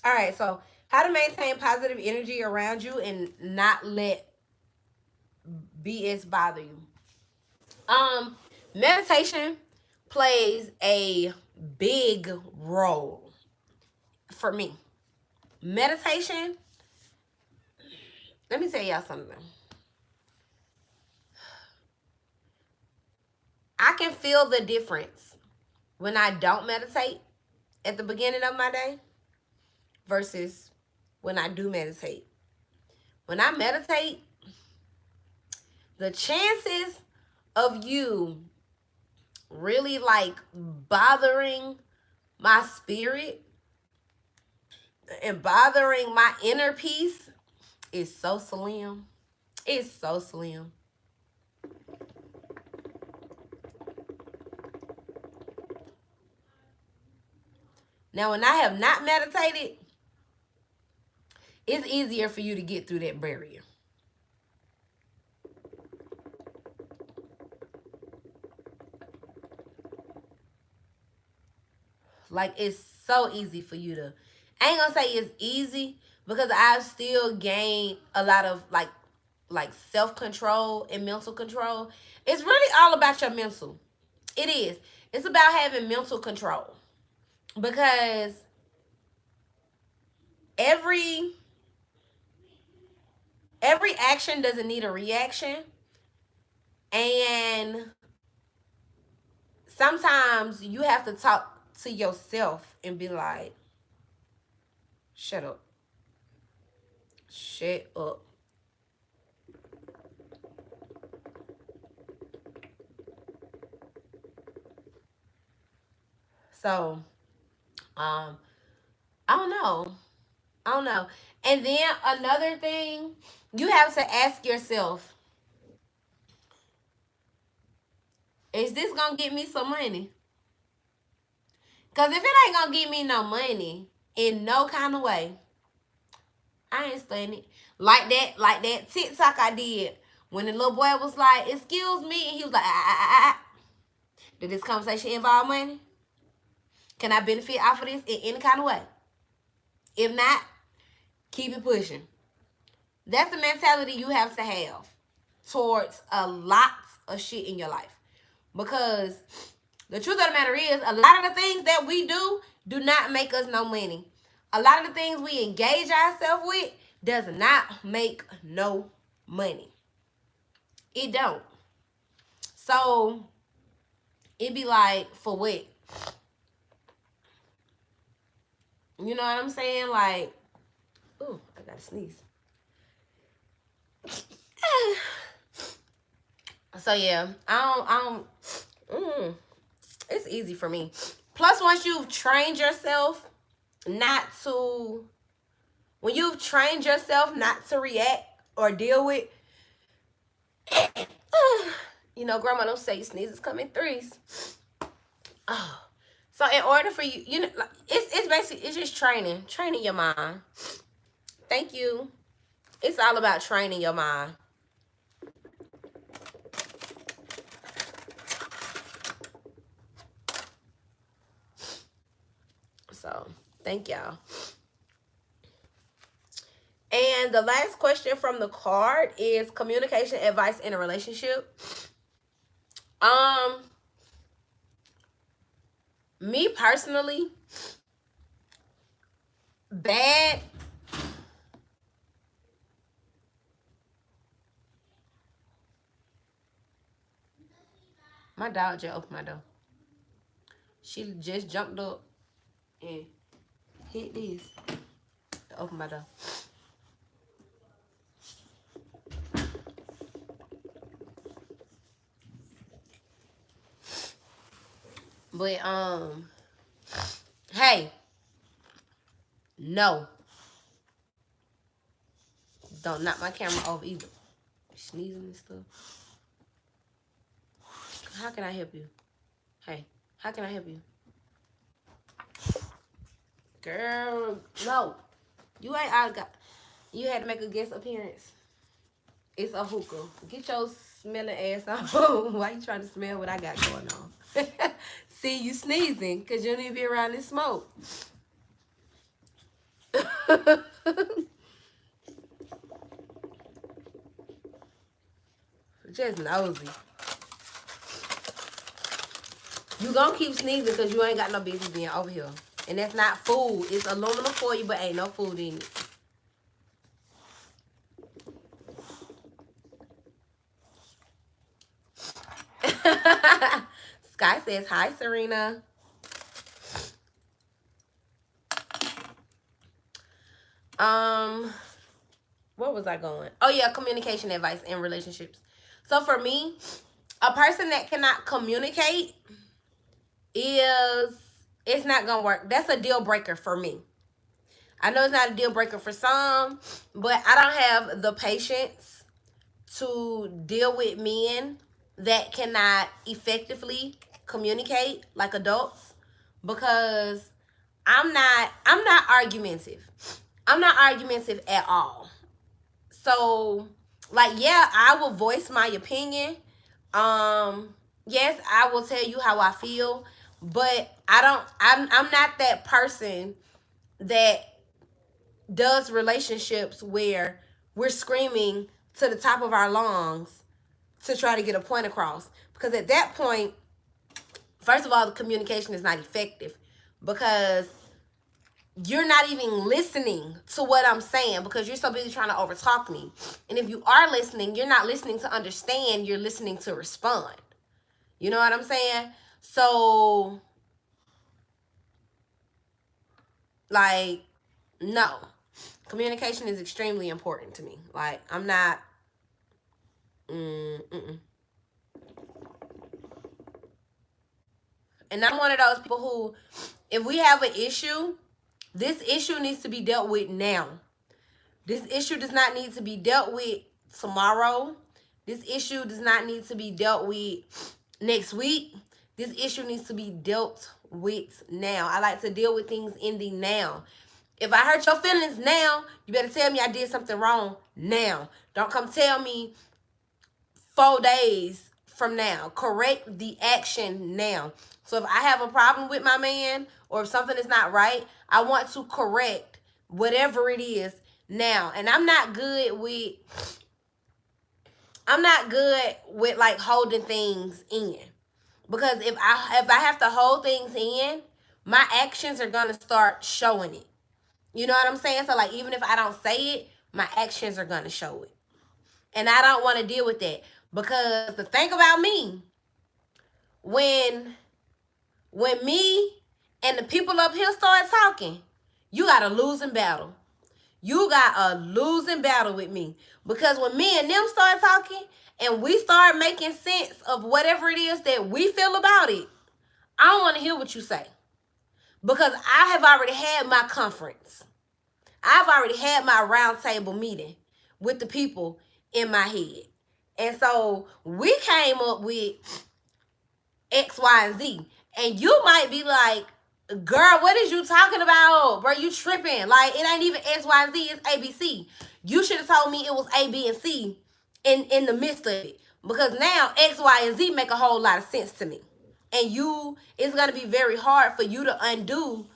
All right, so how to maintain positive energy around you and not let BS bother you. Meditation plays a big role for me. Meditation, let me tell y'all something. I can feel the difference when I don't meditate at the beginning of my day versus when I do meditate. When I meditate, the chances of you really like bothering my spirit and bothering my inner peace is so slim. It's so slim. Now, when I have not meditated, it's easier for you to get through that barrier. Like, it's so easy for you to, I ain't gonna say it's easy because I've still gained a lot of like self-control and mental control. It's really all about your mental. It is. It's about having mental control. Because every action doesn't need a reaction. And sometimes you have to talk to yourself and be like, shut up. Shut up. So, I don't know. I don't know. And then another thing, you have to ask yourself, is this gonna get me some money? Because if it ain't gonna get me no money in no kind of way, I ain't studying it. Like that TikTok I did when the little boy was like, excuse me, and he was like, Did this conversation involve money? Can I benefit off of this in any kind of way? If not, keep it pushing. That's the mentality you have to have towards a lot of shit in your life. Because the truth of the matter is, a lot of the things that we do not make us no money. A lot of the things we engage ourselves with does not make no money. It don't. So, it be like, for what? You know what I'm saying? Like, ooh, I gotta sneeze. So yeah, it's easy for me. Plus, once you've trained yourself not to, when you've trained yourself not to react or deal with, you know, grandma don't say sneezes come in threes. Oh. So in order for you, you know, it's basically, it's just training your mind. Thank you. It's all about training your mind. So, thank y'all. And the last question from the card is communication advice in a relationship. Me personally, bad. My dog just opened my door. She just jumped up and hit this to open my door. But hey, no, don't knock my camera off either. Sneezing and stuff. How can I help you? Hey, how can I help you? Girl, no. You ain't I got. You had to make a guest appearance. It's a hookah. Get your smelling ass on. Why you trying to smell what I got going on? See, you sneezing because you don't need to be around this smoke. Just nosy. You gonna keep sneezing because you ain't got no business being over here. And that's not food. It's aluminum foil, but ain't no food in it. Sky says, hi, Serena. Where was I going? Oh, yeah, communication advice in relationships. So, for me, a person that cannot communicate it's not going to work. That's a deal breaker for me. I know it's not a deal breaker for some, but I don't have the patience to deal with men that cannot effectively communicate like adults, because I'm not argumentative. I'm not argumentative at all. So, like, yeah, I will voice my opinion. Yes, I will tell you how I feel, but I'm not that person that does relationships where we're screaming to the top of our lungs to try to get a point across. Because at that point, First of all, the communication is not effective because you're not even listening to what I'm saying because you're so busy trying to overtalk me. And if you are listening, you're not listening to understand, you're listening to respond. You know what I'm saying? So, like, no. Communication is extremely important to me. Like, I'm not... And I'm one of those people who, if we have an issue, this issue needs to be dealt with now. This issue does not need to be dealt with tomorrow. This issue does not need to be dealt with next week. This issue needs to be dealt with now. I like to deal with things in the now. If I hurt your feelings now, you better tell me I did something wrong now. Don't come tell me 4 days from now. Correct the action now. So if I have a problem with my man or if something is not right, I want to correct whatever it is now. And I'm not good with like holding things in. Because if I have to hold things in, my actions are going to start showing it. You know what I'm saying? So like even if I don't say it, my actions are going to show it. And I don't want to deal with that. Because the thing about me, when me and the people up here start talking, you got a losing battle. You got a losing battle with me. Because when me and them start talking and we start making sense of whatever it is that we feel about it, I don't want to hear what you say. Because I have already had my conference. I've already had my round table meeting with the people in my head. And so we came up with X, Y, and Z. And you might be like, girl, what is you talking about? Bro, you tripping. Like, it ain't even X, Y, and Z. It's A, B, C. You should have told me it was A, B, and C in the midst of it. Because now X, Y, and Z make a whole lot of sense to me. And it's going to be very hard for you to undo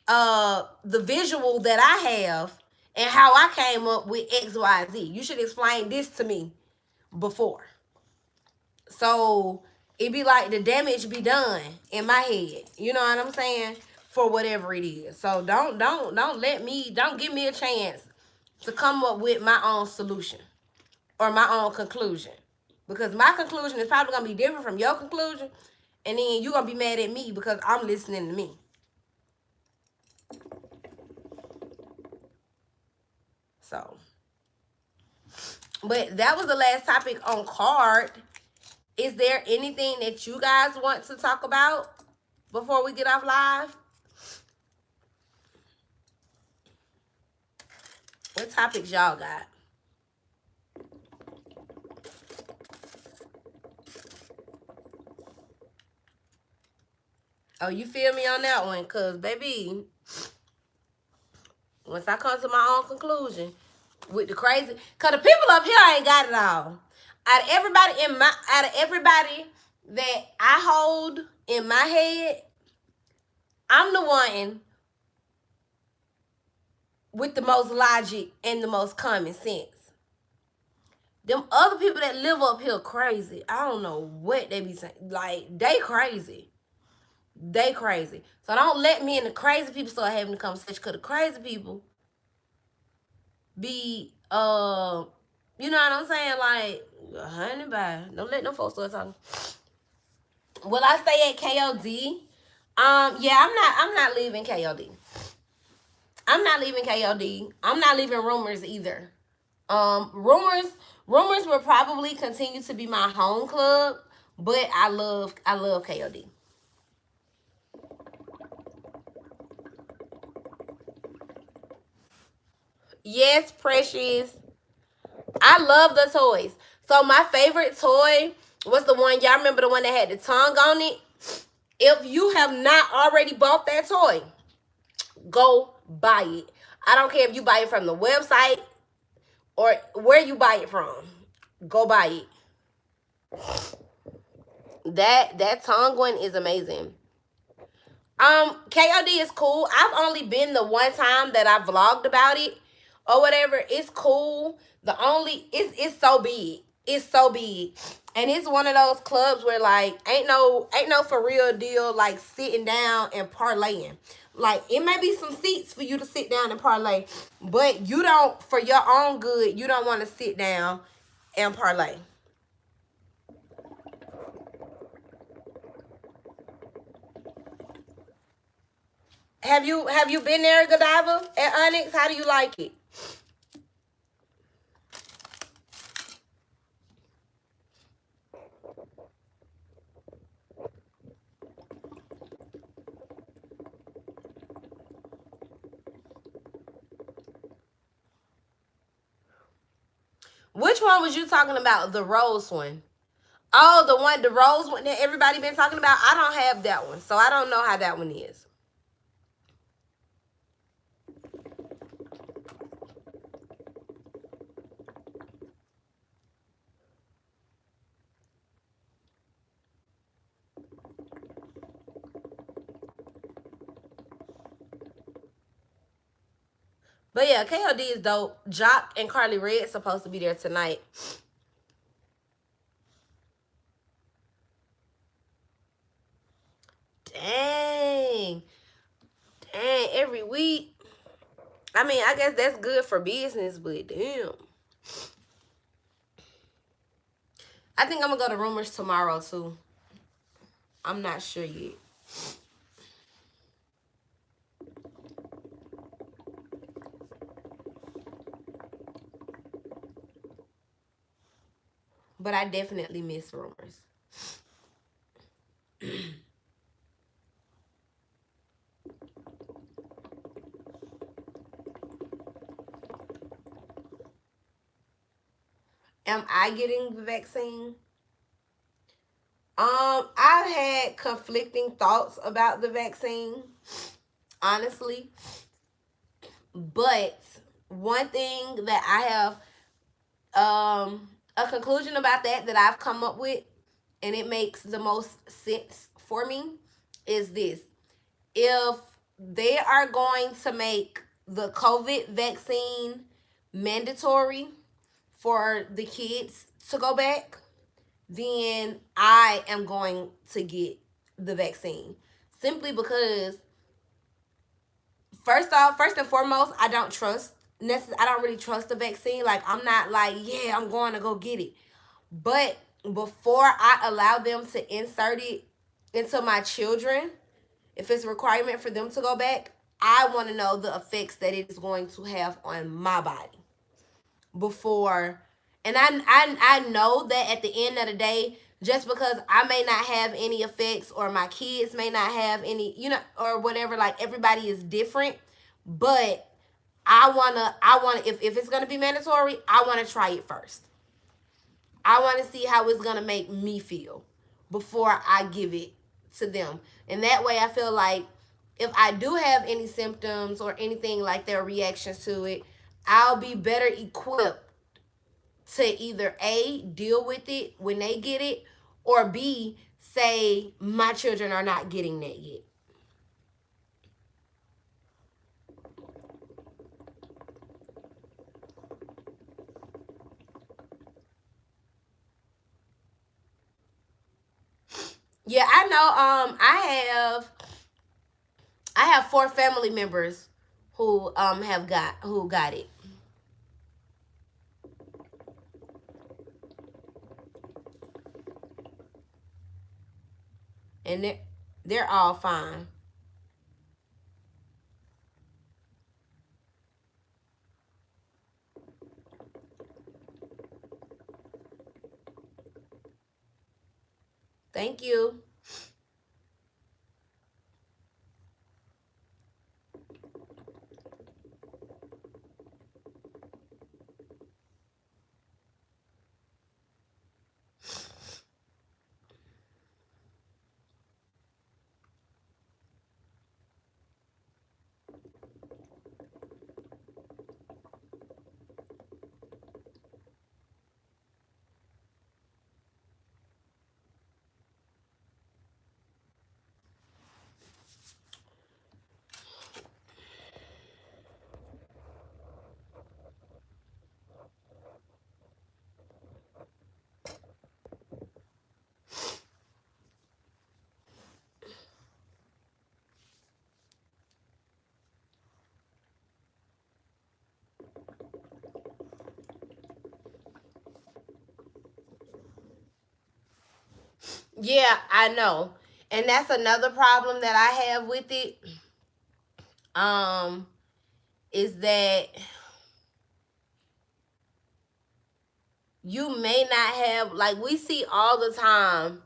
the visual that I have and how I came up with X, Y, and Z. You should explain this to me before. So it be like the damage be done in my head. You know what I'm saying? For whatever it is. So don't give me a chance to come up with my own solution or my own conclusion. Because my conclusion is probably going to be different from your conclusion. And then you're going to be mad at me because I'm listening to me. So, but that was the last topic on card. Is there anything that you guys want to talk about before we get off live? What topics y'all got? Oh, you feel me on that one? Because, baby, once I come to my own conclusion with the crazy... Because the people up here ain't got it all. Out of everybody that I hold in my head, I'm the one with the most logic and the most common sense. Them other people that live up here crazy. I don't know what they be saying. Like, they crazy. They crazy. So don't let me and the crazy people start having the conversation. Because the crazy people be, you know what I'm saying? Like, honey, bye. Don't let no folks start talking. Will I stay at KOD? Yeah, I'm not leaving KOD. I'm not leaving KOD. I'm not leaving Rumors either. Rumors will probably continue to be my home club, but I love KOD. Yes, Precious. I love the toys. So my favorite toy was the one, y'all remember the one that had the tongue on it? If you have not already bought that toy, go buy it. I don't care if you buy it from the website or where you buy it from. Go buy it. That tongue one is amazing. KOD is cool. I've only been the one time that I vlogged about it or whatever. It's cool. It's so big. It's so big. And it's one of those clubs where like ain't no for real deal like sitting down and parlaying. Like it may be some seats for you to sit down and parlay, but you don't, for your own good, you don't want to sit down and parlay. Have you been there, Godiva, at Onyx? How do you like it? Which one was you talking about? The rose one? Oh, the rose one that everybody been talking about. I don't have that one, so I don't know how that one is. But yeah, KOD is dope. Jock and Carly Red supposed to be there tonight. Dang. Dang, every week. I mean, I guess that's good for business, but damn. I think I'm gonna go to Rumors tomorrow too. I'm not sure yet. But I definitely miss Rumors. Am I getting the vaccine? I've had conflicting thoughts about the vaccine, honestly. But one thing that I have a conclusion about that I've come up with, and it makes the most sense for me, is this. If they are going to make the COVID vaccine mandatory for the kids to go back, then I am going to get the vaccine. Simply because, first and foremost, I don't really trust the vaccine. Like, I'm not like, yeah, I'm going to go get it. But before I allow them to insert it into my children, if it's a requirement for them to go back, I want to know the effects that it is going to have on my body before. And I know that at the end of the day, just because I may not have any effects or my kids may not have any, or whatever, like everybody is different. But I wanna if it's gonna be mandatory, I wanna try it first. I wanna see how it's gonna make me feel before I give it to them. And that way I feel like if I do have any symptoms or anything like their reactions to it, I'll be better equipped to either A, deal with it when they get it, or B, say my children are not getting that yet. Yeah, I know. I have 4 family members who got it, and they're all fine. Thank you. Yeah, I know. And that's another problem that I have with it. Um, is that you may not have, like, we see all the time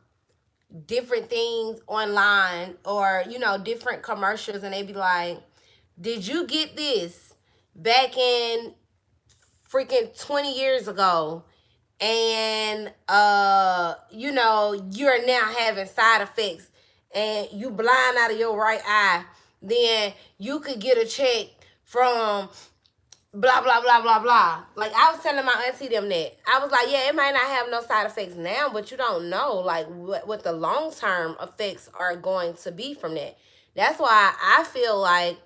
different things online, or different commercials, and they be like, did you get this back in freaking 20 years ago, and you're now having side effects, and you blind out of your right eye, then you could get a check from blah blah blah blah blah. Like, I was telling my auntie them that. I was like, yeah, it might not have no side effects now, but you don't know like what the long term effects are going to be from that. That's why I feel like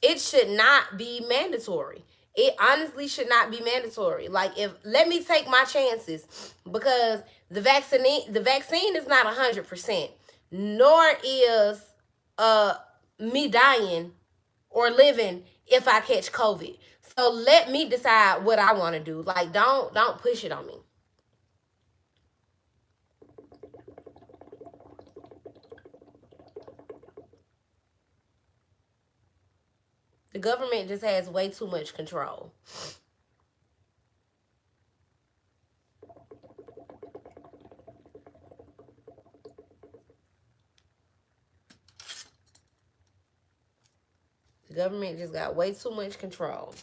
it should not be mandatory. It honestly should not be mandatory. Like, if let me take my chances, because the vaccine is not 100%, nor is uh me dying or living if I catch COVID. So let me decide what I want to do. Like, don't push it on me. The government just has way too much control. The government just got way too much control.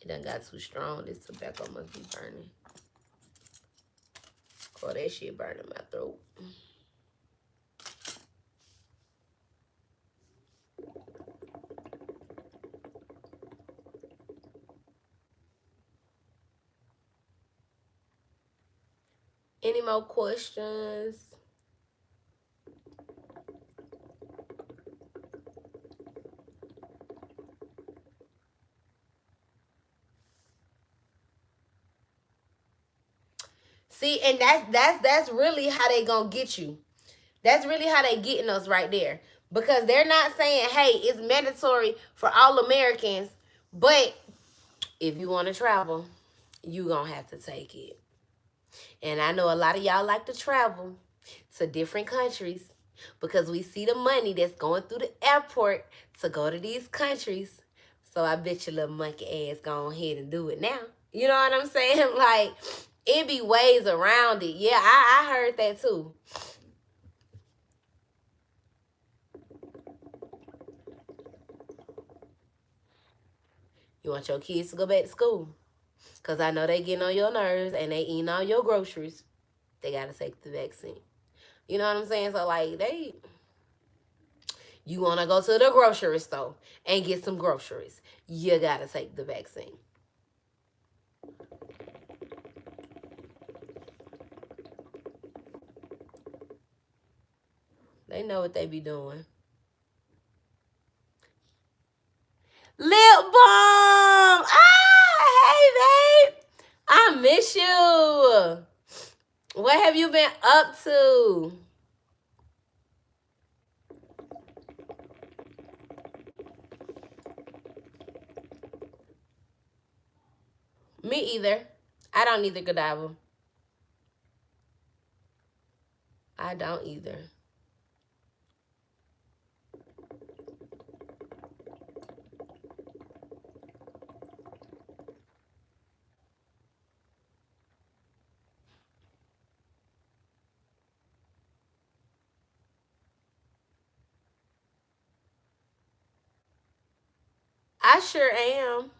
It done got too strong. This tobacco must be burning. Oh, that shit burning my throat. Any more questions? See, and that's really how they gonna get you. That's really how they getting us right there. Because they're not saying, hey, it's mandatory for all Americans, but if you want to travel, you gonna have to take it. And I know a lot of y'all like to travel to different countries because we see the money that's going through the airport to go to these countries. So I bet your little monkey ass go ahead and do it now. You know what I'm saying? Like, it be ways around it. Yeah, I heard that too. You want your kids to go back to school? Because I know they getting on your nerves and they eating all your groceries. They got to take the vaccine. You know what I'm saying? So, like, you want to go to the grocery store and get some groceries. You got to take the vaccine. They know what they be doing. Lip balm! Ah, hey, babe! I miss you. What have you been up to? Me either. I don't either, Godiva. I don't either. I sure am.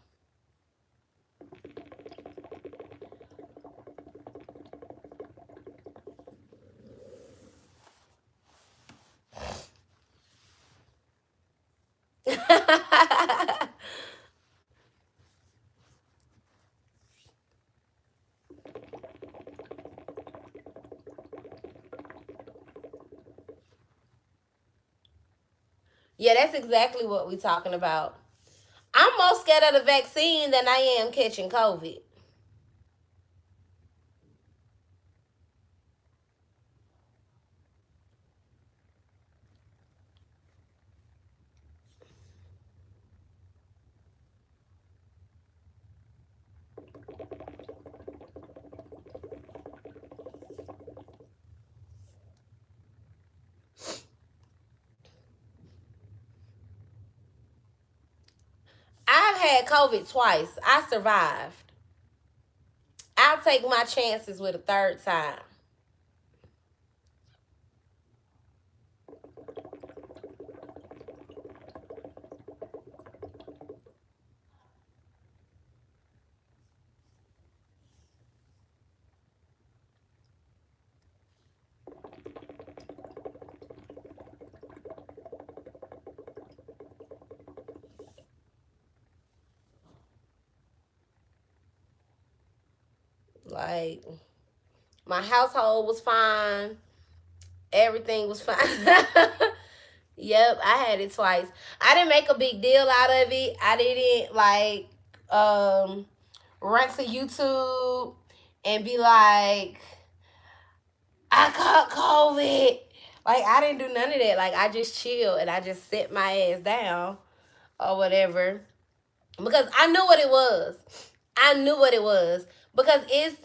Yeah, that's exactly what we're talking about. I'm more scared of the vaccine than I am catching COVID. I've had COVID twice. I survived. I'll take my chances with a third time. Like, my household was fine. Everything was fine. Yep, I had it twice. I didn't make a big deal out of it. I didn't like run to YouTube and be like, I caught COVID. Like, I didn't do none of that. Like, I just chilled and I just set my ass down or whatever. Because I knew what it was. I knew what it was. Because it's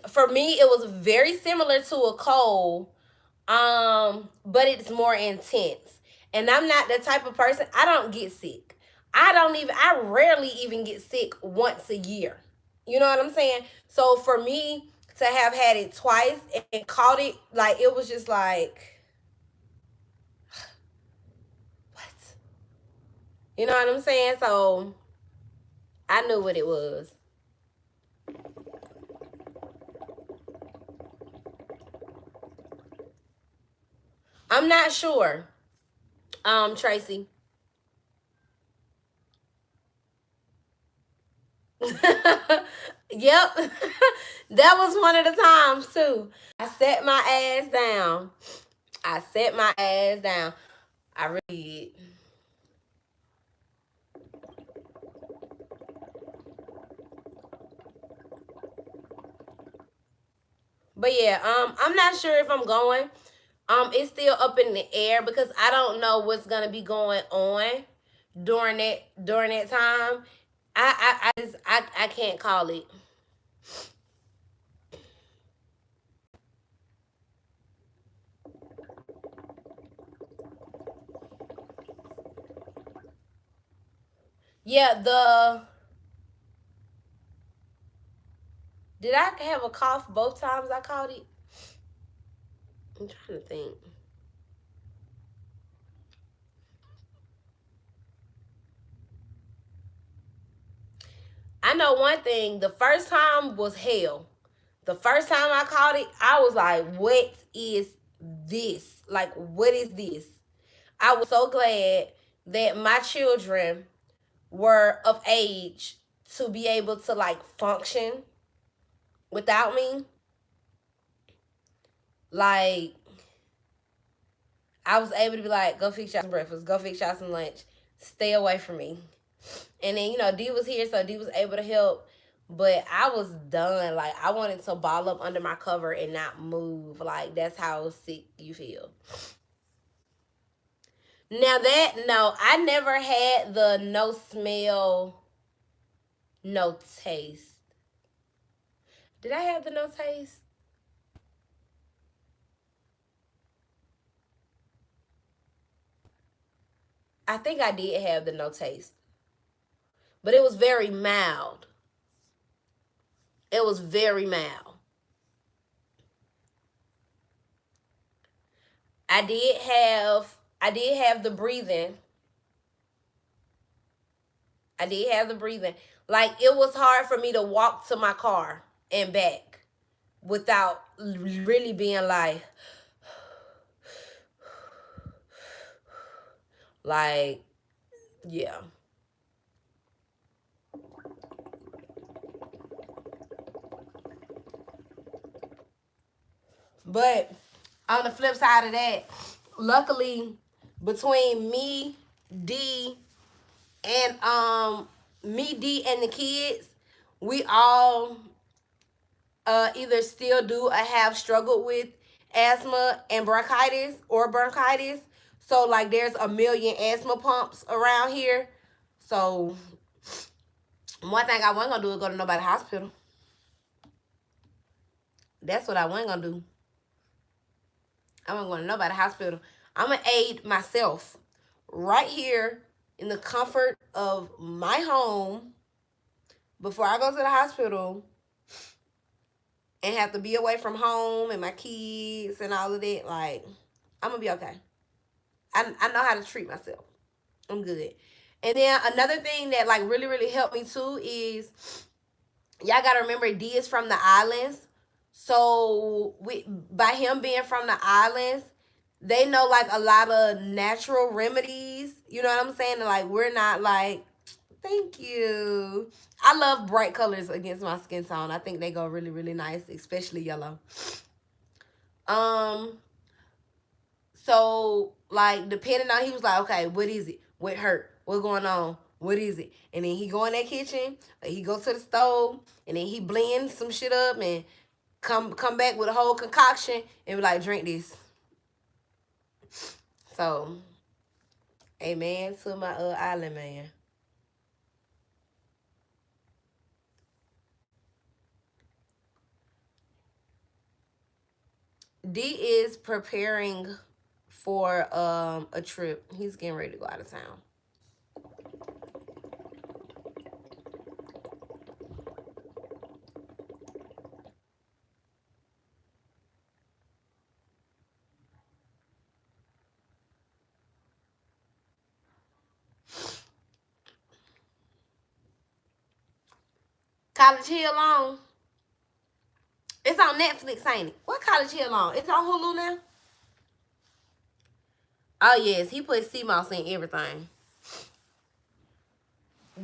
for me, it was very similar to a cold. But it's more intense. And I'm not the type of person, I don't get sick. I rarely even get sick once a year. You know what I'm saying? So for me to have had it twice and caught it, like, it was just like, what? You know what I'm saying? So I knew what it was. I'm not sure. Tracy. Yep. That was one of the times too. I set my ass down. I set my ass down. I really did. But yeah, I'm not sure if I'm going. It's still up in the air because I don't know what's gonna be going on during that time. I can't call it. Yeah, the did I have a cough both times I caught it? I'm trying to think. I know one thing. The first time was hell. The first time I caught it, I was like, what is this? Like, what is this? I was so glad that my children were of age to be able to like function without me. Like, I was able to be like, go fix y'all some breakfast, go fix y'all some lunch, stay away from me. And then, D was here, so D was able to help. But I was done. Like, I wanted to ball up under my cover and not move. Like, that's how sick you feel. Now that, no, I never had the no smell, no taste. Did I have the no taste? I think I did have the no taste. But it was very mild. It was very mild. I did have the breathing. I did have the breathing. Like, it was hard for me to walk to my car and back without really being like, yeah. But on the flip side of that, luckily between me, D, and me, D, and the kids, we all either still do or have struggled with asthma and bronchitis or bronchitis. So like there's a million asthma pumps around here. So one thing I wasn't gonna do is go to nobody's hospital. That's what I wasn't gonna do. I wasn't going to nobody's hospital. I'm gonna aid myself right here in the comfort of my home before I go to the hospital and have to be away from home and my kids and all of that. Like, I'm gonna be okay. I know how to treat myself. I'm good. And then another thing that like really, really helped me too is y'all gotta remember D is from the islands. So by him being from the islands, they know like a lot of natural remedies. You know what I'm saying? And, like we're not like, thank you. I love bright colors against my skin tone. I think they go really, really nice, especially yellow. Um, so like depending on, he was like, okay, what is it? What hurt? What's going on? What is it? And then he go in that kitchen, like he go to the stove, and then he blend some shit up and come back with a whole concoction and be like, drink this. So, amen to my island man. D is preparing for a trip. He's getting ready to go out of town. College Hill on. It's on Netflix, ain't it? What College Hill on? It's on Hulu now? Oh yes, he put sea moss in everything.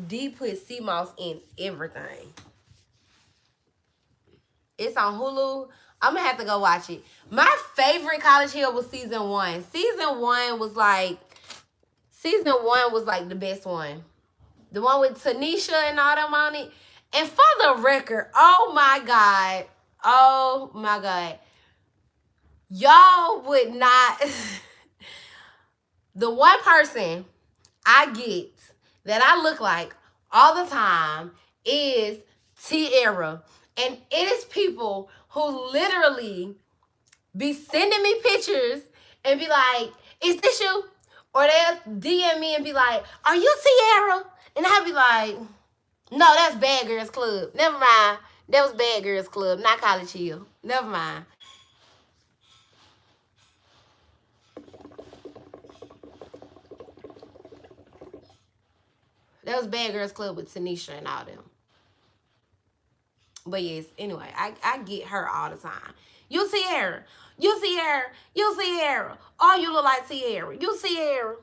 D put sea moss in everything. It's on Hulu. I'm gonna have to go watch it. My favorite College Hill was season 1. Season 1 was like the best one. The one with Tanisha and all them on it. And for the record, oh my God. Oh my God. Y'all would not. The one person I get that I look like all the time is Tiara. And it is people who literally be sending me pictures and be like, is this you? Or they'll DM me and be like, are you Tiara? And I'll be like, no, that's Bad Girls Club. Never mind. That was Bad Girls Club, not College Hill. Never mind. That was Bad Girls Club with Tanisha and all them. But yes, anyway, I get her all the time. You see her. You see her. You see her. Oh, you look like Tiara. You see her.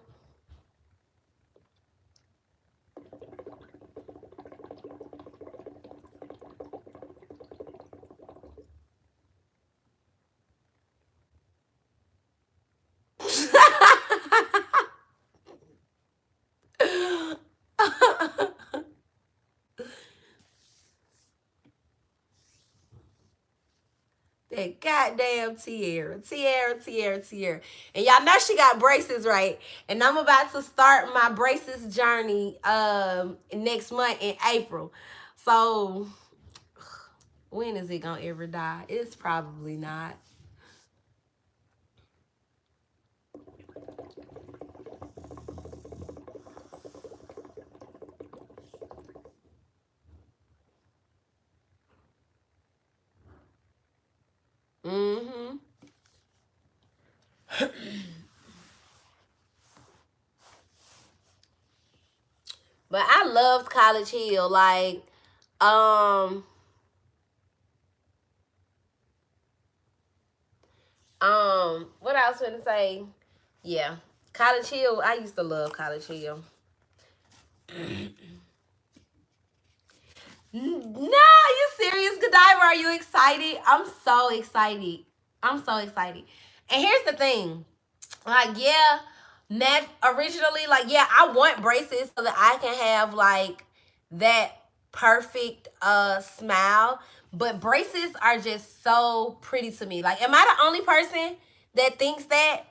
That goddamn Tiara. Tiara. And y'all know she got braces, right? And I'm about to start my braces journey next month in April. So when is it gonna ever die? It's probably not. Mm-hmm. But I loved College Hill. Like, what I was gonna say, yeah. College Hill, I used to love College Hill. No, you serious, Godiva? Are you excited? I'm so excited. I'm so excited. And here's the thing. Like, yeah, originally, like, yeah, I want braces so that I can have like that perfect smile. But braces are just so pretty to me. Like, am I the only person that thinks that?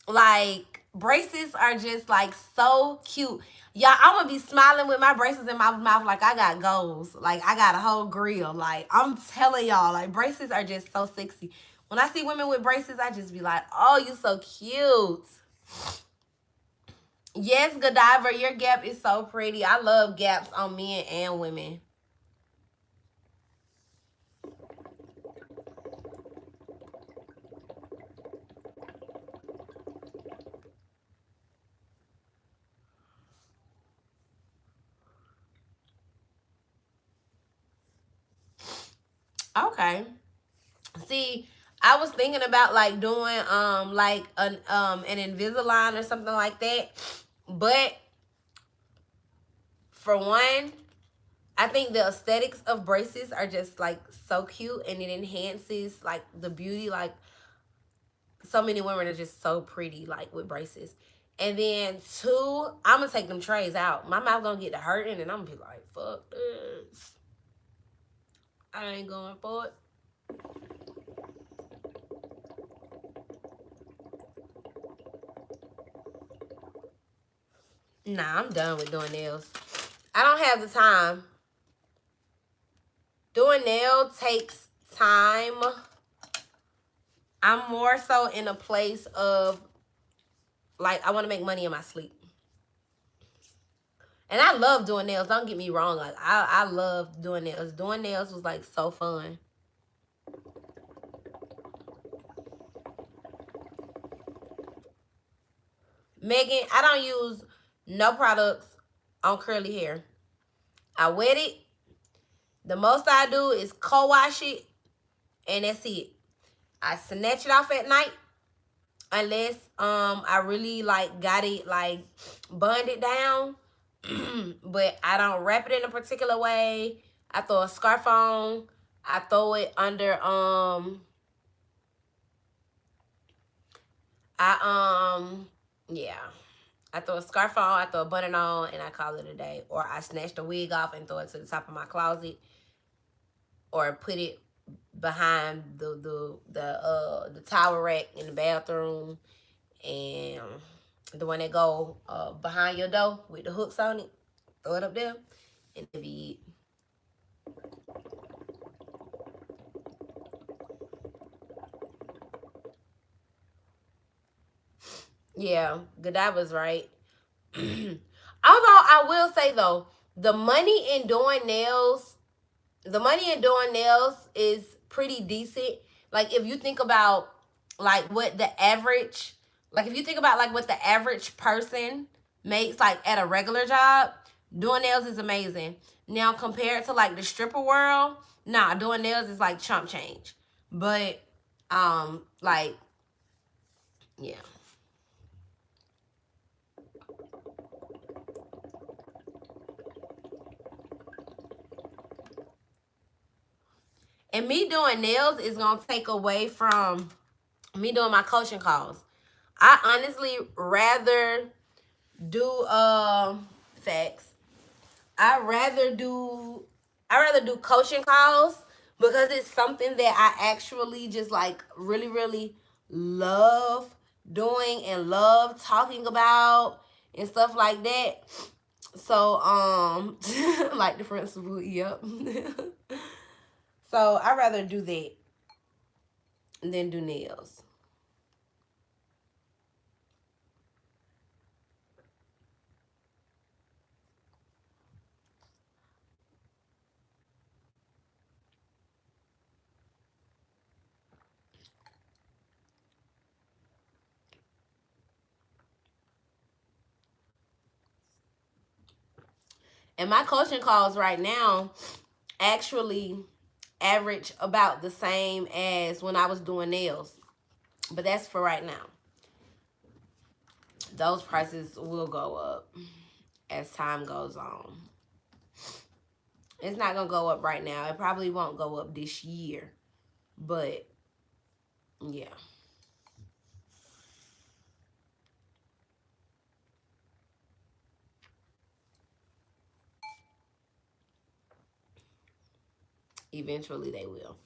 Like, braces are just like so cute. Y'all, I'm gonna be smiling with my braces in my mouth like I got goals. Like, I got a whole grill. Like, I'm telling y'all, like, braces are just so sexy. When I see women with braces, I just be like, oh, you so cute. Yes, Godiva, your gap is so pretty. I love gaps on men and women. Okay. See, I was thinking about like doing like an Invisalign or something like that. But for one, I think the aesthetics of braces are just like so cute, and it enhances like the beauty. Like, so many women are just so pretty like with braces. And then two, I'm gonna take them trays out. My mouth gonna get to hurting, and I'm gonna be like, fuck this. I ain't going for it. Nah, I'm done with doing nails. I don't have the time. Doing nail takes time. I'm more so in a place of like, I want to make money in my sleep. And I love doing nails. Don't get me wrong. Like, I love doing nails. Doing nails was like so fun. Megan, I don't use no products on curly hair. I wet it. The most I do is co-wash it, and that's it. I snatch it off at night unless I really like got it like bunded down. But I don't wrap it in a particular way. I throw a scarf on. I throw it under yeah. I throw a scarf on, I throw a button on, and I call it a day. Or I snatch the wig off and throw it to the top of my closet, or put it behind the towel rack in the bathroom, and the one that go behind your door with the hooks on it. Throw it up there, and it be it. Yeah, Godiva's right. Although I will say though, the money in doing nails, is pretty decent. Like, if you think about like what the average, like if you think about like what the average person makes like at a regular job, doing nails is amazing. Now, compared to like the stripper world, nah, doing nails is like chump change. But like, yeah. And me doing nails is gonna take away from me doing my coaching calls. I honestly rather do facts. I rather do coaching calls, because it's something that I actually just like really, really love doing and love talking about and stuff like that. So like the principal, yep. So I rather do that than do nails. And my coaching calls right now actually average about the same as when I was doing nails. But that's for right now. Those prices will go up as time goes on. It's not going to go up right now. It probably won't go up this year. But, yeah. Eventually they will.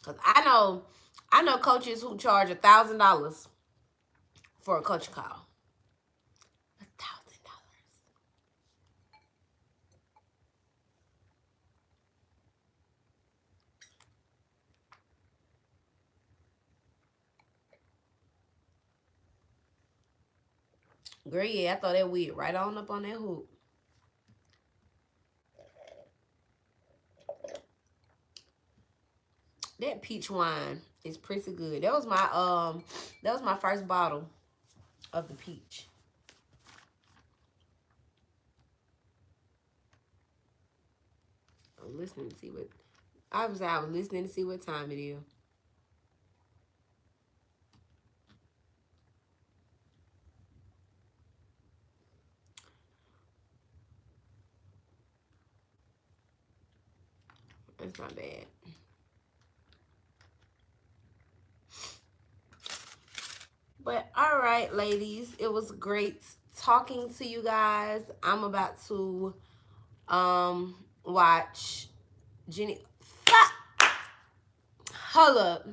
Cause I know coaches who charge $1,000 for a coaching call. $1,000. Girl, yeah, I thought that wig right on up on that hoop. That peach wine is pretty good. That was my first bottle of the peach. I'm listening to see what I was listening to see what time it is. That's not bad. But all right, ladies, it was great talking to you guys. I'm about to watch Jenny. Hold up.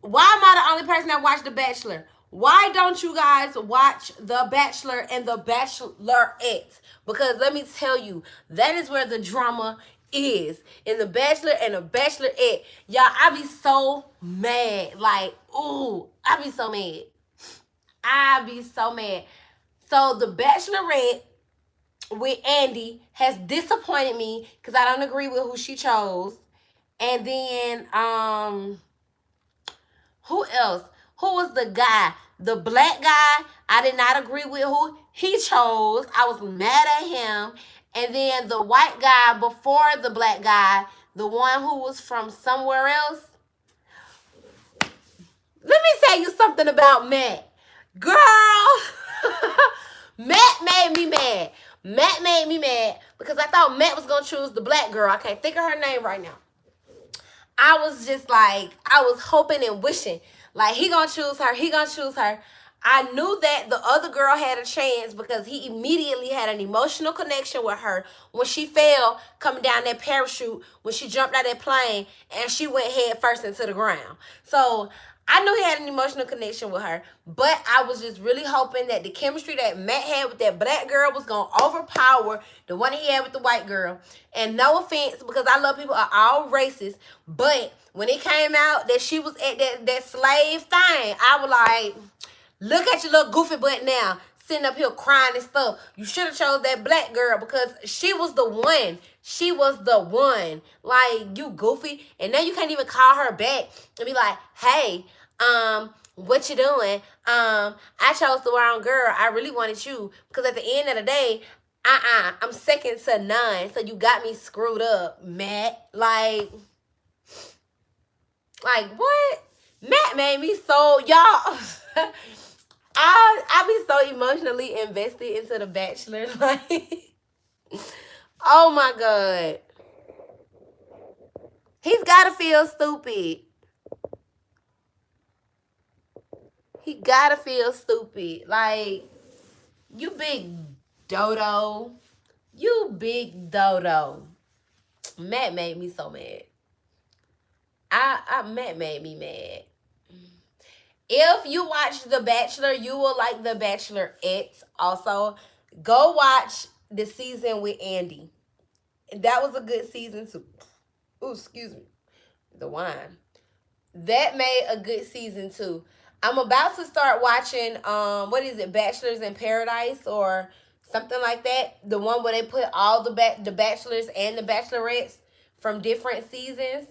Why am I the only person that watched The Bachelor? Why don't you guys watch The Bachelor and The Bachelorette? Because let me tell you, that is where the drama is. In The Bachelor and The Bachelorette. Y'all, I be so mad. Like, ooh, I be so mad. I be so mad. So The Bachelorette with Andy has disappointed me because I don't agree with who she chose. And then who else? Who was the guy? The black guy. I did not agree with who he chose. I was mad at him. And then the white guy before the black guy, the one who was from somewhere else. Let me tell you something about Matt. Girl, Matt made me mad. Matt made me mad because I thought Matt was going to choose the black girl. I can't think of her name right now. I was just like, I was hoping and wishing. Like, he gonna choose her. He gonna choose her. I knew that the other girl had a chance because he immediately had an emotional connection with her when she fell coming down that parachute, when she jumped out that plane, and she went head first into the ground. So I knew he had an emotional connection with her, but I was just really hoping that the chemistry that Matt had with that black girl was going to overpower the one he had with the white girl. And no offense, because I love people of all races, but when it came out that she was at that slave thing, I was like, look at your little goofy butt now, sitting up here crying and stuff. You should have chose that black girl because she was the one. She was the one. Like, you goofy. And now you can't even call her back and be like, hey, what you doing? I chose the wrong girl. I really wanted you. Because at the end of the day, I'm second to none. So you got me screwed up, Matt. Like what? Matt made me so, y'all. I be so emotionally invested into The Bachelor. Like, oh my God. He's got to feel stupid. He got to feel stupid. Like, you big dodo. You big dodo. Matt made me so mad. Matt made me mad. If you watch The Bachelor, you will like The Bachelorette. Also, go watch the season with Andy. That was a good season too. Ooh, excuse me. The wine. That made a good season too. I'm about to start watching what is it, Bachelors in Paradise or something like that. The one where they put all the bachelors and the bachelorettes from different seasons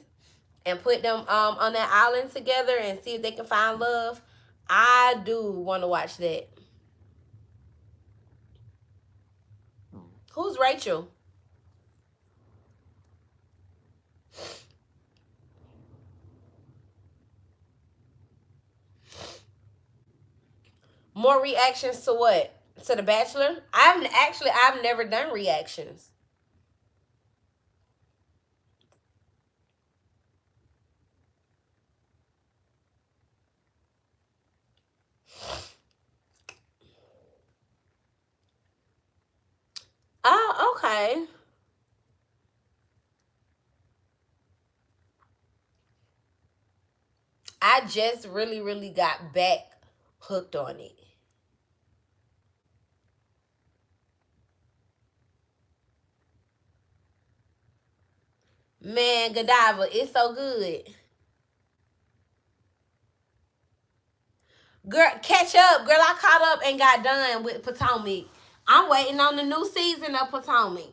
and put them on that island together and see if they can find love. I do want to watch that. Who's Rachel? More reactions to what? To The Bachelor? I've never done reactions. Oh, okay. I just really got back hooked on it. Man, Godiva, it's so good. Girl, catch up. Girl, I caught up and got done with Potomac. I'm waiting on the new season of Potomac.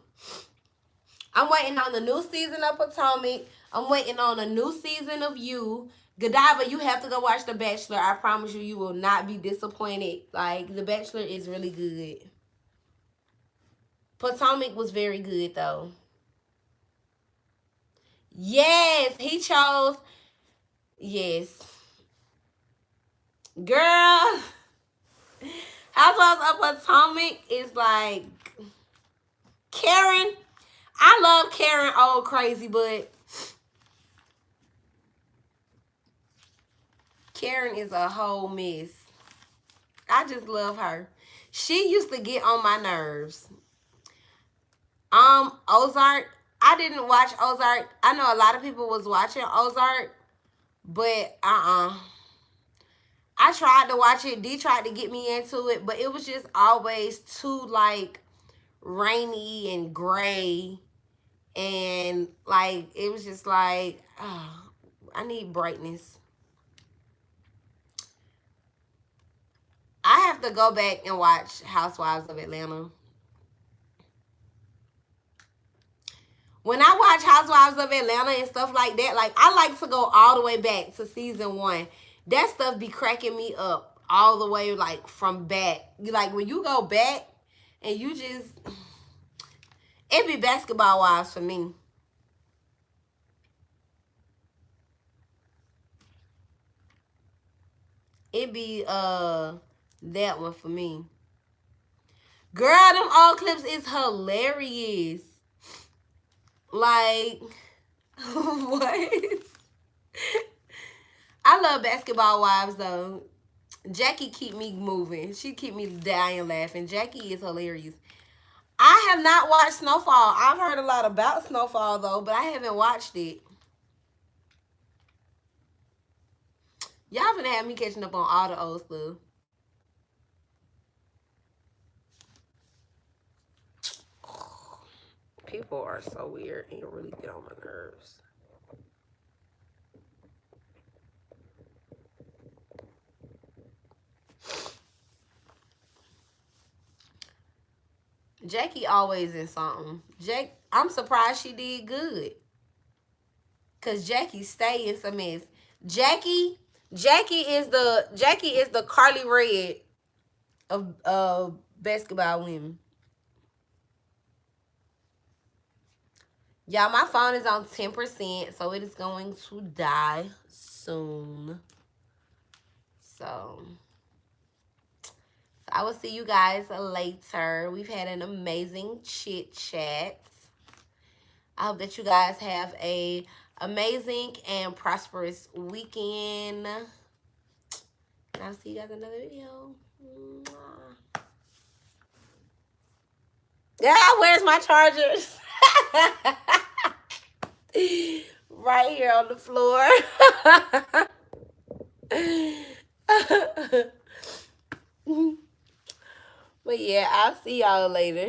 I'm waiting on the new season of Potomac. I'm waiting on a new season of You. Godiva, you have to go watch The Bachelor. I promise you, you will not be disappointed. Like, The Bachelor is really good. Potomac was very good, though. Yes, he chose. Yes. Girl, Housewives of Potomac is like Karen. I love Karen old crazy, but Karen is a whole mess. I just love her. She used to get on my nerves. Ozark. I didn't watch Ozark. I know a lot of people was watching Ozark, but I tried to watch it. D tried to get me into it, but it was just always too like rainy and gray, and like it was just like I need brightness. I have to go back and watch Housewives of Atlanta. When I watch Housewives of Atlanta and stuff like that, like I like to go all the way back to season 1. That stuff be cracking me up all the way, like from back. Like when you go back and you just, it be Basketball Wives for me. It be that one for me. Girl, them old clips is hilarious. Like, what? I love Basketball Wives though. Jackie keep me moving. She keep me dying laughing. Jackie is hilarious. I have not watched Snowfall. I've heard a lot about Snowfall though, but I haven't watched it. Y'all finna have me catching up on all the old stuff. People are so weird and really get on my nerves. Jackie always in something. I'm surprised she did good. Cause Jackie stay in some mess. Jackie is the Carly Red of basketball women. Y'all, my phone is on 10%, so it is going to die soon. So I will see you guys later. We've had an amazing chit chat. I hope that you guys have a amazing and prosperous weekend. And I'll see you guys in another video. Yeah, where's my chargers? Right here on the floor. But yeah, I'll see y'all later.